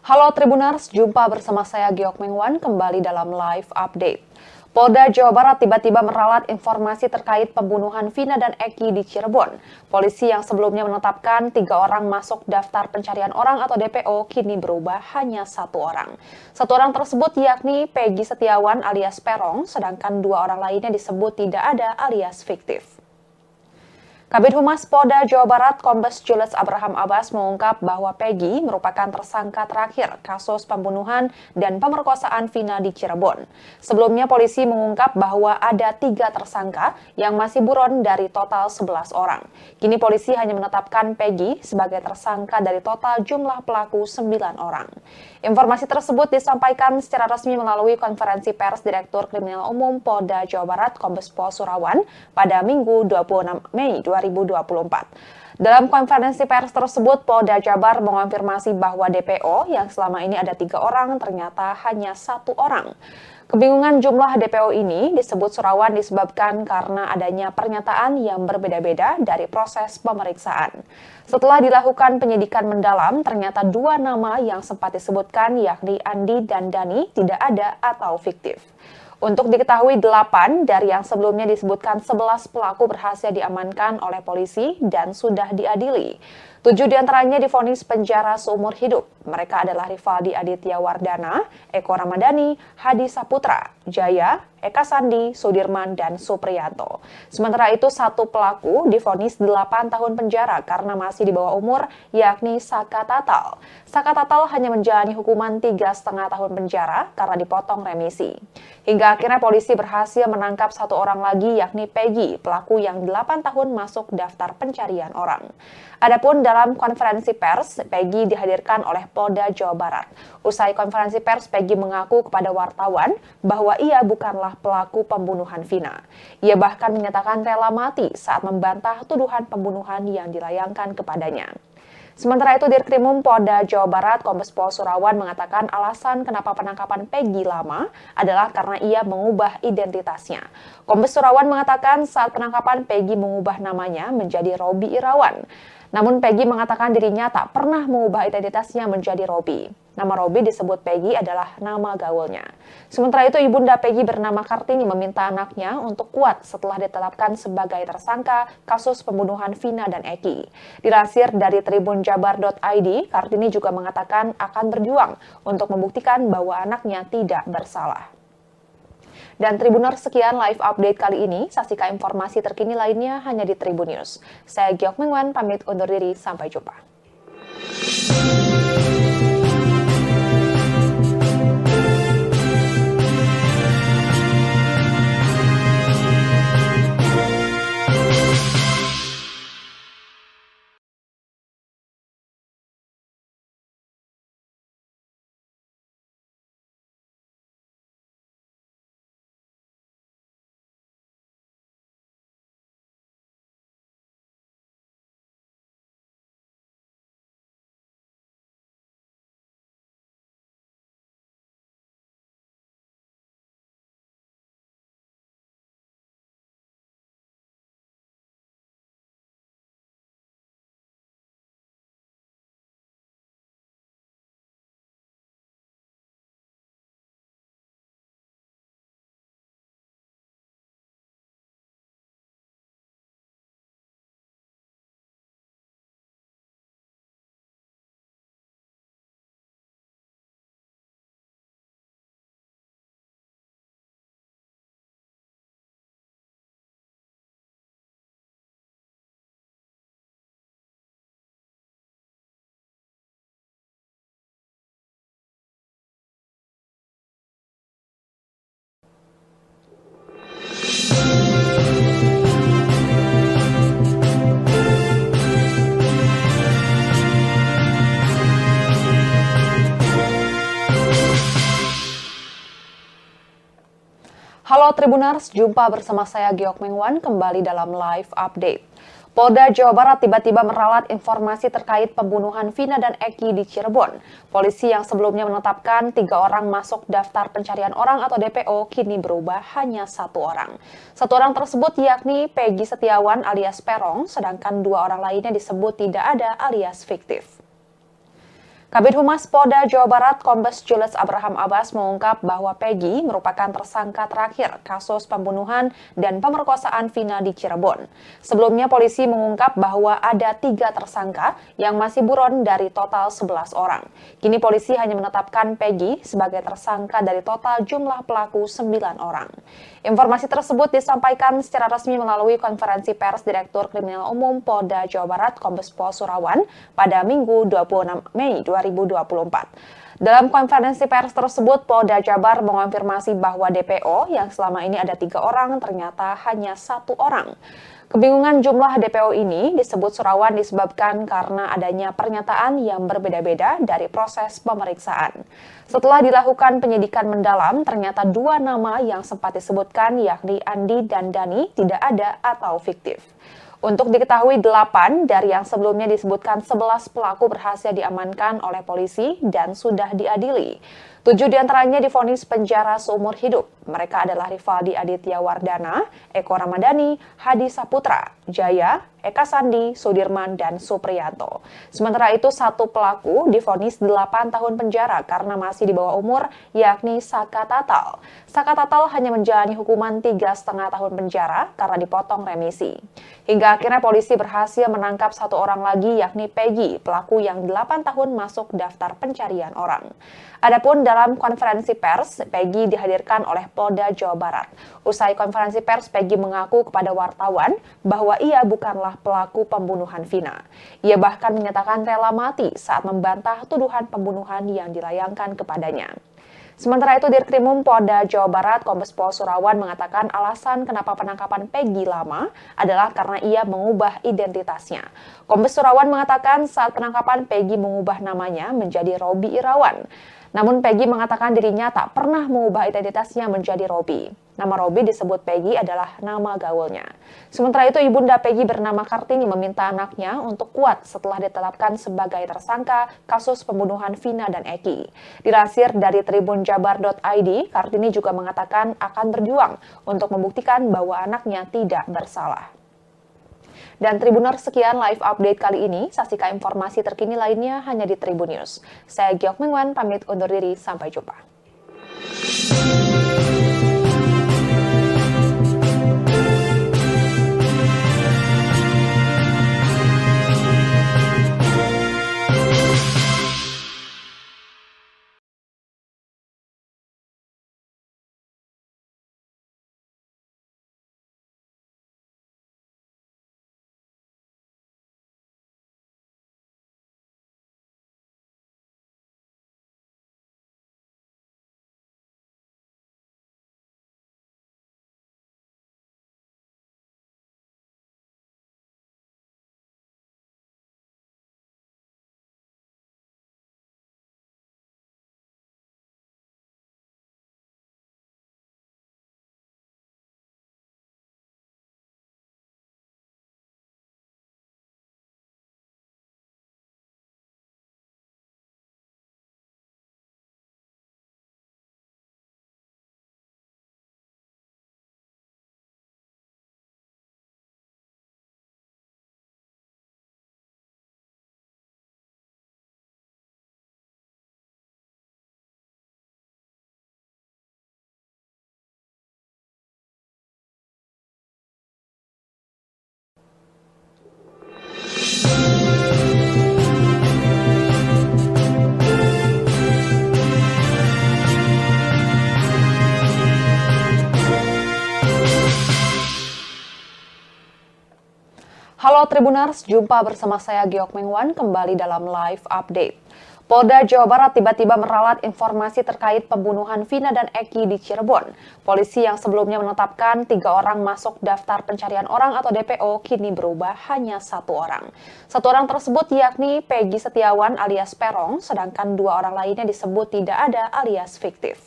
Halo Tribuners, jumpa bersama saya Giok Mengwan kembali dalam live update. Polda Jawa Barat tiba-tiba meralat informasi terkait pembunuhan Vina dan Eki di Cirebon. Polisi yang sebelumnya menetapkan 3 orang masuk daftar pencarian orang atau DPO kini berubah hanya 1 orang. 1 orang tersebut yakni Peggy Setiawan alias Perong, sedangkan 2 orang lainnya disebut tidak ada alias fiktif. Kabid Humas Polda Jawa Barat Kombes Julius Abraham Abbas mengungkap bahwa Peggy merupakan tersangka terakhir kasus pembunuhan dan pemerkosaan Vina di Cirebon. Sebelumnya polisi mengungkap bahwa ada 3 tersangka yang masih buron dari total 11 orang. Kini polisi hanya menetapkan Peggy sebagai tersangka dari total jumlah pelaku 9 orang. Informasi tersebut disampaikan secara resmi melalui konferensi pers Direktur Kriminal Umum Polda Jawa Barat Kombes Pol Surawan pada Minggu 26 Mei 2024. Dalam konferensi pers tersebut, Polda Jabar mengonfirmasi bahwa DPO yang selama ini ada 3 orang ternyata hanya 1 orang. Kebingungan jumlah DPO ini disebut Surawan disebabkan karena adanya pernyataan yang berbeda-beda dari proses pemeriksaan. Setelah dilakukan penyidikan mendalam, ternyata 2 nama yang sempat disebutkan yakni Andi dan Dani tidak ada atau fiktif. Untuk diketahui 8 dari yang sebelumnya disebutkan 11 pelaku berhasil diamankan oleh polisi dan sudah diadili. 7 diantaranya divonis penjara seumur hidup. Mereka adalah Rivaldi Aditya Wardana, Eko Ramadhani, Hadi Saputra, Jaya, Eka Sandi, Sudirman, dan Supriyanto. Sementara itu 1 pelaku divonis 8 tahun penjara karena masih di bawah umur, yakni Saka Tatal. Saka Tatal hanya menjalani hukuman 3,5 tahun penjara karena dipotong remisi. Hingga akhirnya polisi berhasil menangkap 1 orang lagi, yakni Peggy, pelaku yang 8 tahun masuk daftar pencarian orang. Adapun dalam konferensi pers, Peggy dihadirkan oleh Polda Jawa Barat. Usai konferensi pers, Peggy mengaku kepada wartawan bahwa ia bukanlah pelaku pembunuhan Vina. Ia bahkan menyatakan rela mati saat membantah tuduhan pembunuhan yang dilayangkan kepadanya. Sementara itu, Dirkrimum Polda Jawa Barat Kombes Pol Surawan mengatakan alasan kenapa penangkapan Peggy lama adalah karena ia mengubah identitasnya. Kombes Surawan mengatakan saat penangkapan Peggy mengubah namanya menjadi Robi Irawan. Namun Peggy mengatakan dirinya tak pernah mengubah identitasnya menjadi Robi. Nama Robi disebut Peggy adalah nama gaulnya. Sementara itu, ibunda Peggy bernama Kartini meminta anaknya untuk kuat setelah ditetapkan sebagai tersangka kasus pembunuhan Vina dan Eki. Dilansir dari tribunjabar.id, Kartini juga mengatakan akan berjuang untuk membuktikan bahwa anaknya tidak bersalah. Dan Tribuners, sekian live update kali ini. Saksikan informasi terkini lainnya hanya di Tribun News. Saya Giok Mengwan, pamit undur diri. Sampai jumpa. Halo Tribuners, jumpa bersama saya Giok Mengwan kembali dalam live update. Polda Jawa Barat tiba-tiba meralat informasi terkait pembunuhan Vina dan Eki di Cirebon. Polisi yang sebelumnya menetapkan 3 orang masuk daftar pencarian orang atau DPO kini berubah hanya 1 orang. 1 orang tersebut yakni Peggy Setiawan alias Perong, sedangkan 2 orang lainnya disebut tidak ada alias fiktif. Kabid Humas Polda Jawa Barat Kombes Julius Abraham Abbas mengungkap bahwa Peggy merupakan tersangka terakhir kasus pembunuhan dan pemerkosaan Vina di Cirebon. Sebelumnya polisi mengungkap bahwa ada 3 tersangka yang masih buron dari total 11 orang. Kini polisi hanya menetapkan Peggy sebagai tersangka dari total jumlah pelaku 9 orang. Informasi tersebut disampaikan secara resmi melalui konferensi pers Direktur Kriminal Umum Polda Jawa Barat Kombes Pol Surawan pada Minggu 26 Mei 2024. Dalam konferensi pers tersebut, Polda Jabar mengonfirmasi bahwa DPO yang selama ini ada 3 orang ternyata hanya 1 orang. Kebingungan jumlah DPO ini disebut Surawan disebabkan karena adanya pernyataan yang berbeda-beda dari proses pemeriksaan. Setelah dilakukan penyidikan mendalam, ternyata 2 nama yang sempat disebutkan yakni Andi dan Dani tidak ada atau fiktif. Untuk diketahui 8 dari yang sebelumnya disebutkan 11 pelaku berhasil diamankan oleh polisi dan sudah diadili. 7 diantaranya divonis penjara seumur hidup. Mereka adalah Rivaldi Aditya Wardana, Eko Ramadhani, Hadi Saputra, Jaya, Eka Sandi, Sudirman, dan Supriyanto. Sementara itu 1 pelaku divonis 8 tahun penjara karena masih di bawah umur, yakni Saka Tatal. Saka Tatal hanya menjalani hukuman 3,5 tahun penjara karena dipotong remisi. Hingga akhirnya polisi berhasil menangkap 1 orang lagi, yakni Peggy, pelaku yang 8 tahun masuk daftar pencarian orang. Adapun dalam konferensi pers, Peggy dihadirkan oleh Polda Jawa Barat. Usai konferensi pers, Peggy mengaku kepada wartawan bahwa ia bukanlah pelaku pembunuhan Vina. Ia bahkan menyatakan rela mati saat membantah tuduhan pembunuhan yang dilayangkan kepadanya. Sementara itu, Dirkrimum Polda Jawa Barat Kombes Pol Surawan mengatakan alasan kenapa penangkapan Peggy lama adalah karena ia mengubah identitasnya. Kombes Surawan mengatakan saat penangkapan Peggy mengubah namanya menjadi Robi Irawan. Namun Peggy mengatakan dirinya tak pernah mengubah identitasnya menjadi Robi. Nama Robi disebut Peggy adalah nama gaulnya. Sementara itu, ibunda Peggy bernama Kartini meminta anaknya untuk kuat setelah ditetapkan sebagai tersangka kasus pembunuhan Vina dan Eki. Dilansir dari tribunjabar.id, Kartini juga mengatakan akan berjuang untuk membuktikan bahwa anaknya tidak bersalah. Dan Tribuners, sekian live update kali ini. Saksikan informasi terkini lainnya hanya di Tribun News. Saya Giok Mengwan, pamit undur diri. Sampai jumpa. Halo Tribuners, jumpa bersama saya Giok Mengwan kembali dalam live update. Polda Jawa Barat tiba-tiba meralat informasi terkait pembunuhan Vina dan Eki di Cirebon. Polisi yang sebelumnya menetapkan 3 orang masuk daftar pencarian orang atau DPO kini berubah hanya 1 orang. 1 orang tersebut yakni Peggy Setiawan alias Perong, sedangkan 2 orang lainnya disebut tidak ada alias fiktif.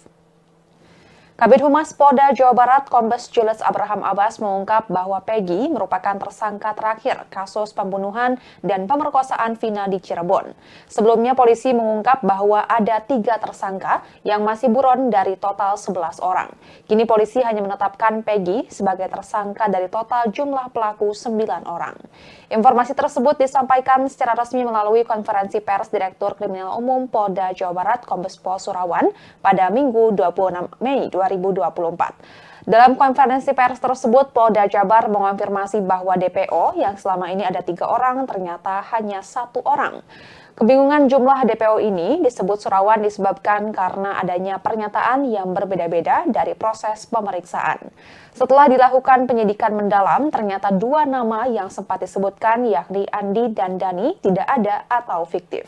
Kabid Humas Polda Jawa Barat Kombes Julius Abraham Abbas mengungkap bahwa Peggy merupakan tersangka terakhir kasus pembunuhan dan pemerkosaan Vina di Cirebon. Sebelumnya polisi mengungkap bahwa ada 3 tersangka yang masih buron dari total 11 orang. Kini polisi hanya menetapkan Peggy sebagai tersangka dari total jumlah pelaku 9 orang. Informasi tersebut disampaikan secara resmi melalui konferensi pers Direktur Kriminal Umum Polda Jawa Barat Kombes Pol Surawan pada Minggu 26 Mei 2024. Dalam konferensi pers tersebut, Polda Jabar mengonfirmasi bahwa DPO yang selama ini ada 3 orang ternyata hanya 1 orang. Kebingungan jumlah DPO ini disebut Surawan disebabkan karena adanya pernyataan yang berbeda-beda dari proses pemeriksaan. Setelah dilakukan penyidikan mendalam, ternyata 2 nama yang sempat disebutkan yakni Andi dan Dani tidak ada atau fiktif.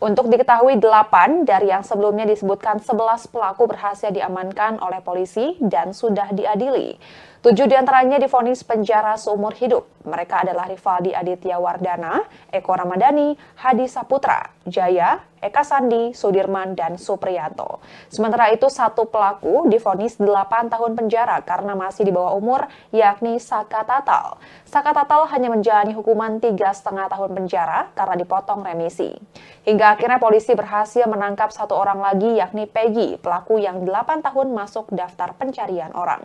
Untuk diketahui 8 dari yang sebelumnya disebutkan 11 pelaku berhasil diamankan oleh polisi dan sudah diadili. 7 diantaranya divonis penjara seumur hidup. Mereka adalah Rivaldi Aditya Wardana, Eko Ramadhani, Hadi Saputra, Jaya, Eka Sandi, Sudirman, dan Supriyanto. Sementara itu 1 pelaku divonis 8 tahun penjara karena masih di bawah umur, yakni Saka Tatal. Saka Tatal hanya menjalani hukuman 3,5 tahun penjara karena dipotong remisi. Hingga akhirnya polisi berhasil menangkap 1 orang lagi yakni Peggy, pelaku yang 8 tahun masuk daftar pencarian orang.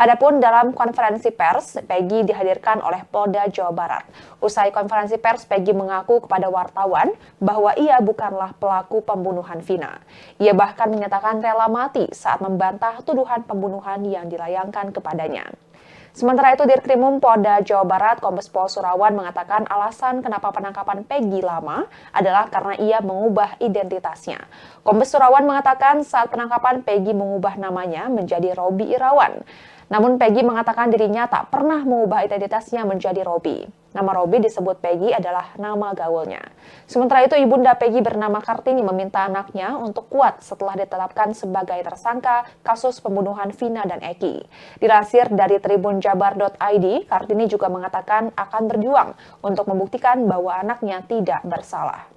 Adapun dalam konferensi pers, Peggy dihadirkan oleh Polda Jawa Barat. Usai konferensi pers, Peggy mengaku kepada wartawan bahwa ia bukanlah pelaku pembunuhan Vina. Ia bahkan menyatakan rela mati saat membantah tuduhan pembunuhan yang dilayangkan kepadanya. Sementara itu, Dirkrimum Polda Jawa Barat Kombes Pol Surawan mengatakan alasan kenapa penangkapan Peggy lama adalah karena ia mengubah identitasnya. Kombes Surawan mengatakan saat penangkapan Peggy mengubah namanya menjadi Robi Irawan. Namun Peggy mengatakan dirinya tak pernah mengubah identitasnya menjadi Robi. Nama Robi disebut Peggy adalah nama gaulnya. Sementara itu, ibunda Peggy bernama Kartini meminta anaknya untuk kuat setelah ditetapkan sebagai tersangka kasus pembunuhan Vina dan Eki. Dilansir dari tribunjabar.id, Kartini juga mengatakan akan berjuang untuk membuktikan bahwa anaknya tidak bersalah.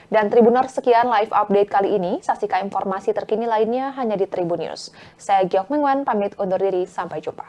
Dan Tribuners, sekian live update kali ini. Saksikan informasi terkini lainnya hanya di Tribun News. Saya Giok Mengwan, pamit undur diri. Sampai jumpa.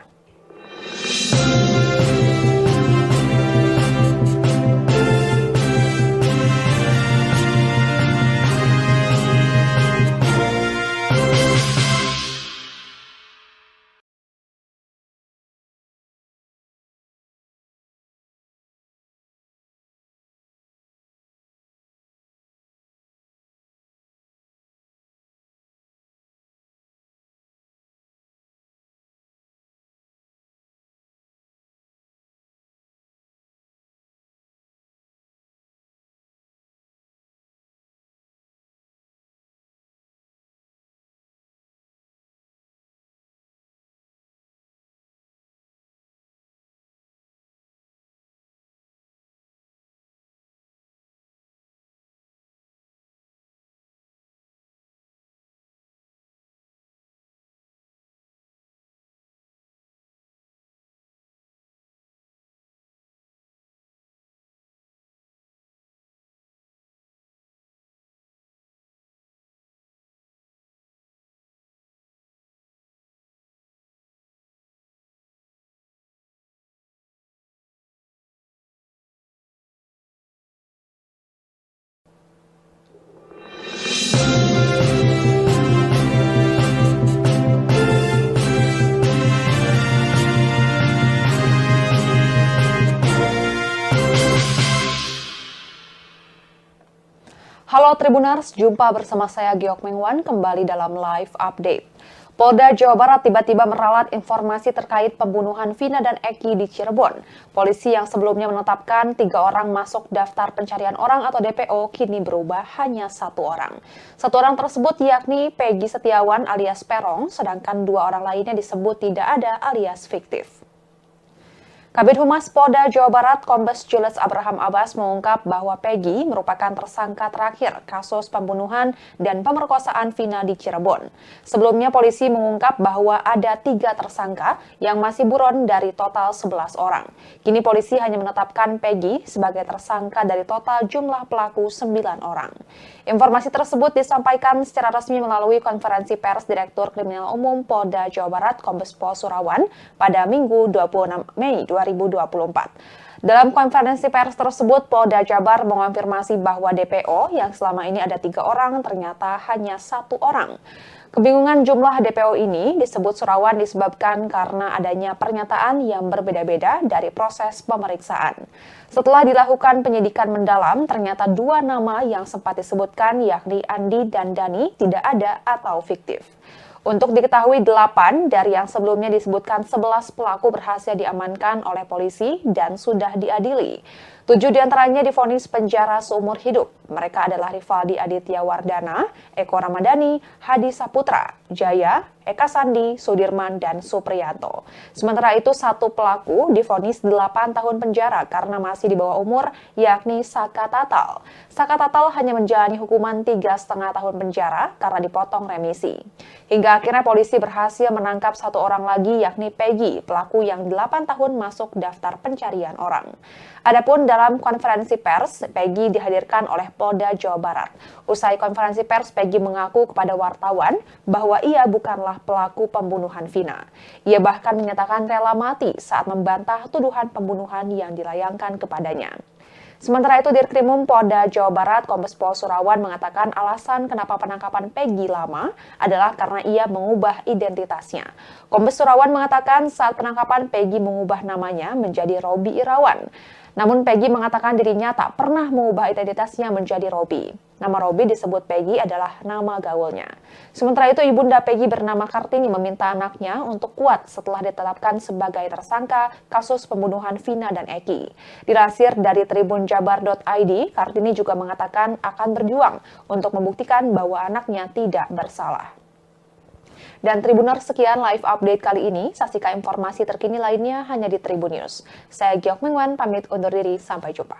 Halo Tribuners, jumpa bersama saya Giok Mengwan kembali dalam live update. Polda Jawa Barat tiba-tiba meralat informasi terkait pembunuhan Vina dan Eki di Cirebon. Polisi yang sebelumnya menetapkan 3 orang masuk daftar pencarian orang atau DPO kini berubah hanya 1 orang. 1 orang tersebut yakni Peggy Setiawan alias Perong, sedangkan 2 orang lainnya disebut tidak ada alias fiktif. Kabid Humas Polda Jawa Barat Kombes Julius Abraham Abbas mengungkap bahwa Peggy merupakan tersangka terakhir kasus pembunuhan dan pemerkosaan Vina di Cirebon. Sebelumnya polisi mengungkap bahwa ada 3 tersangka yang masih buron dari total 11 orang. Kini polisi hanya menetapkan Peggy sebagai tersangka dari total jumlah pelaku 9 orang. Informasi tersebut disampaikan secara resmi melalui konferensi pers Direktur Kriminal Umum Polda Jawa Barat Kombes Pol Surawan pada Minggu 26 Mei 2024. Dalam konferensi pers tersebut, Polda Jabar mengonfirmasi bahwa DPO yang selama ini ada 3 orang ternyata hanya 1 orang. Kebingungan jumlah DPO ini disebut Surawan disebabkan karena adanya pernyataan yang berbeda-beda dari proses pemeriksaan. Setelah dilakukan penyidikan mendalam, ternyata 2 nama yang sempat disebutkan yakni Andi dan Dani tidak ada atau fiktif. Untuk diketahui 8 dari yang sebelumnya disebutkan 11 pelaku berhasil diamankan oleh polisi dan sudah diadili. 7 diantaranya divonis penjara seumur hidup. Mereka adalah Rivaldi Aditya Wardana, Eko Ramadhani, Hadi Saputra, Jaya, Eka Sandi, Sudirman, dan Supriyanto. Sementara itu 1 pelaku divonis 8 tahun penjara karena masih di bawah umur, yakni Saka Tatal. Saka Tatal hanya menjalani hukuman 3,5 tahun penjara karena dipotong remisi. Hingga akhirnya polisi berhasil menangkap 1 orang lagi yakni Peggy, pelaku yang 8 tahun masuk daftar pencarian orang. Adapun dalam konferensi pers, Peggy dihadirkan oleh Polda Jawa Barat. Usai konferensi pers, Peggy mengaku kepada wartawan bahwa ia bukanlah pelaku pembunuhan Vina. Ia bahkan menyatakan rela mati saat membantah tuduhan pembunuhan yang dilayangkan kepadanya. Sementara itu, Dirkrimum Polda Jawa Barat Kombes Pol Surawan mengatakan alasan kenapa penangkapan Peggy lama adalah karena ia mengubah identitasnya. Kombes Surawan mengatakan saat penangkapan Peggy mengubah namanya menjadi Robi Irawan. Namun Peggy mengatakan dirinya tak pernah mengubah identitasnya menjadi Robi. Nama Robi disebut Peggy adalah nama gaulnya. Sementara itu, ibunda Peggy bernama Kartini meminta anaknya untuk kuat setelah ditetapkan sebagai tersangka kasus pembunuhan Vina dan Eki. Dilansir dari tribunjabar.id, Kartini juga mengatakan akan berjuang untuk membuktikan bahwa anaknya tidak bersalah. Dan Tribuners, sekian live update kali ini. Saksikan informasi terkini lainnya hanya di Tribun News. Saya Giok Mengwan, pamit undur diri. Sampai jumpa.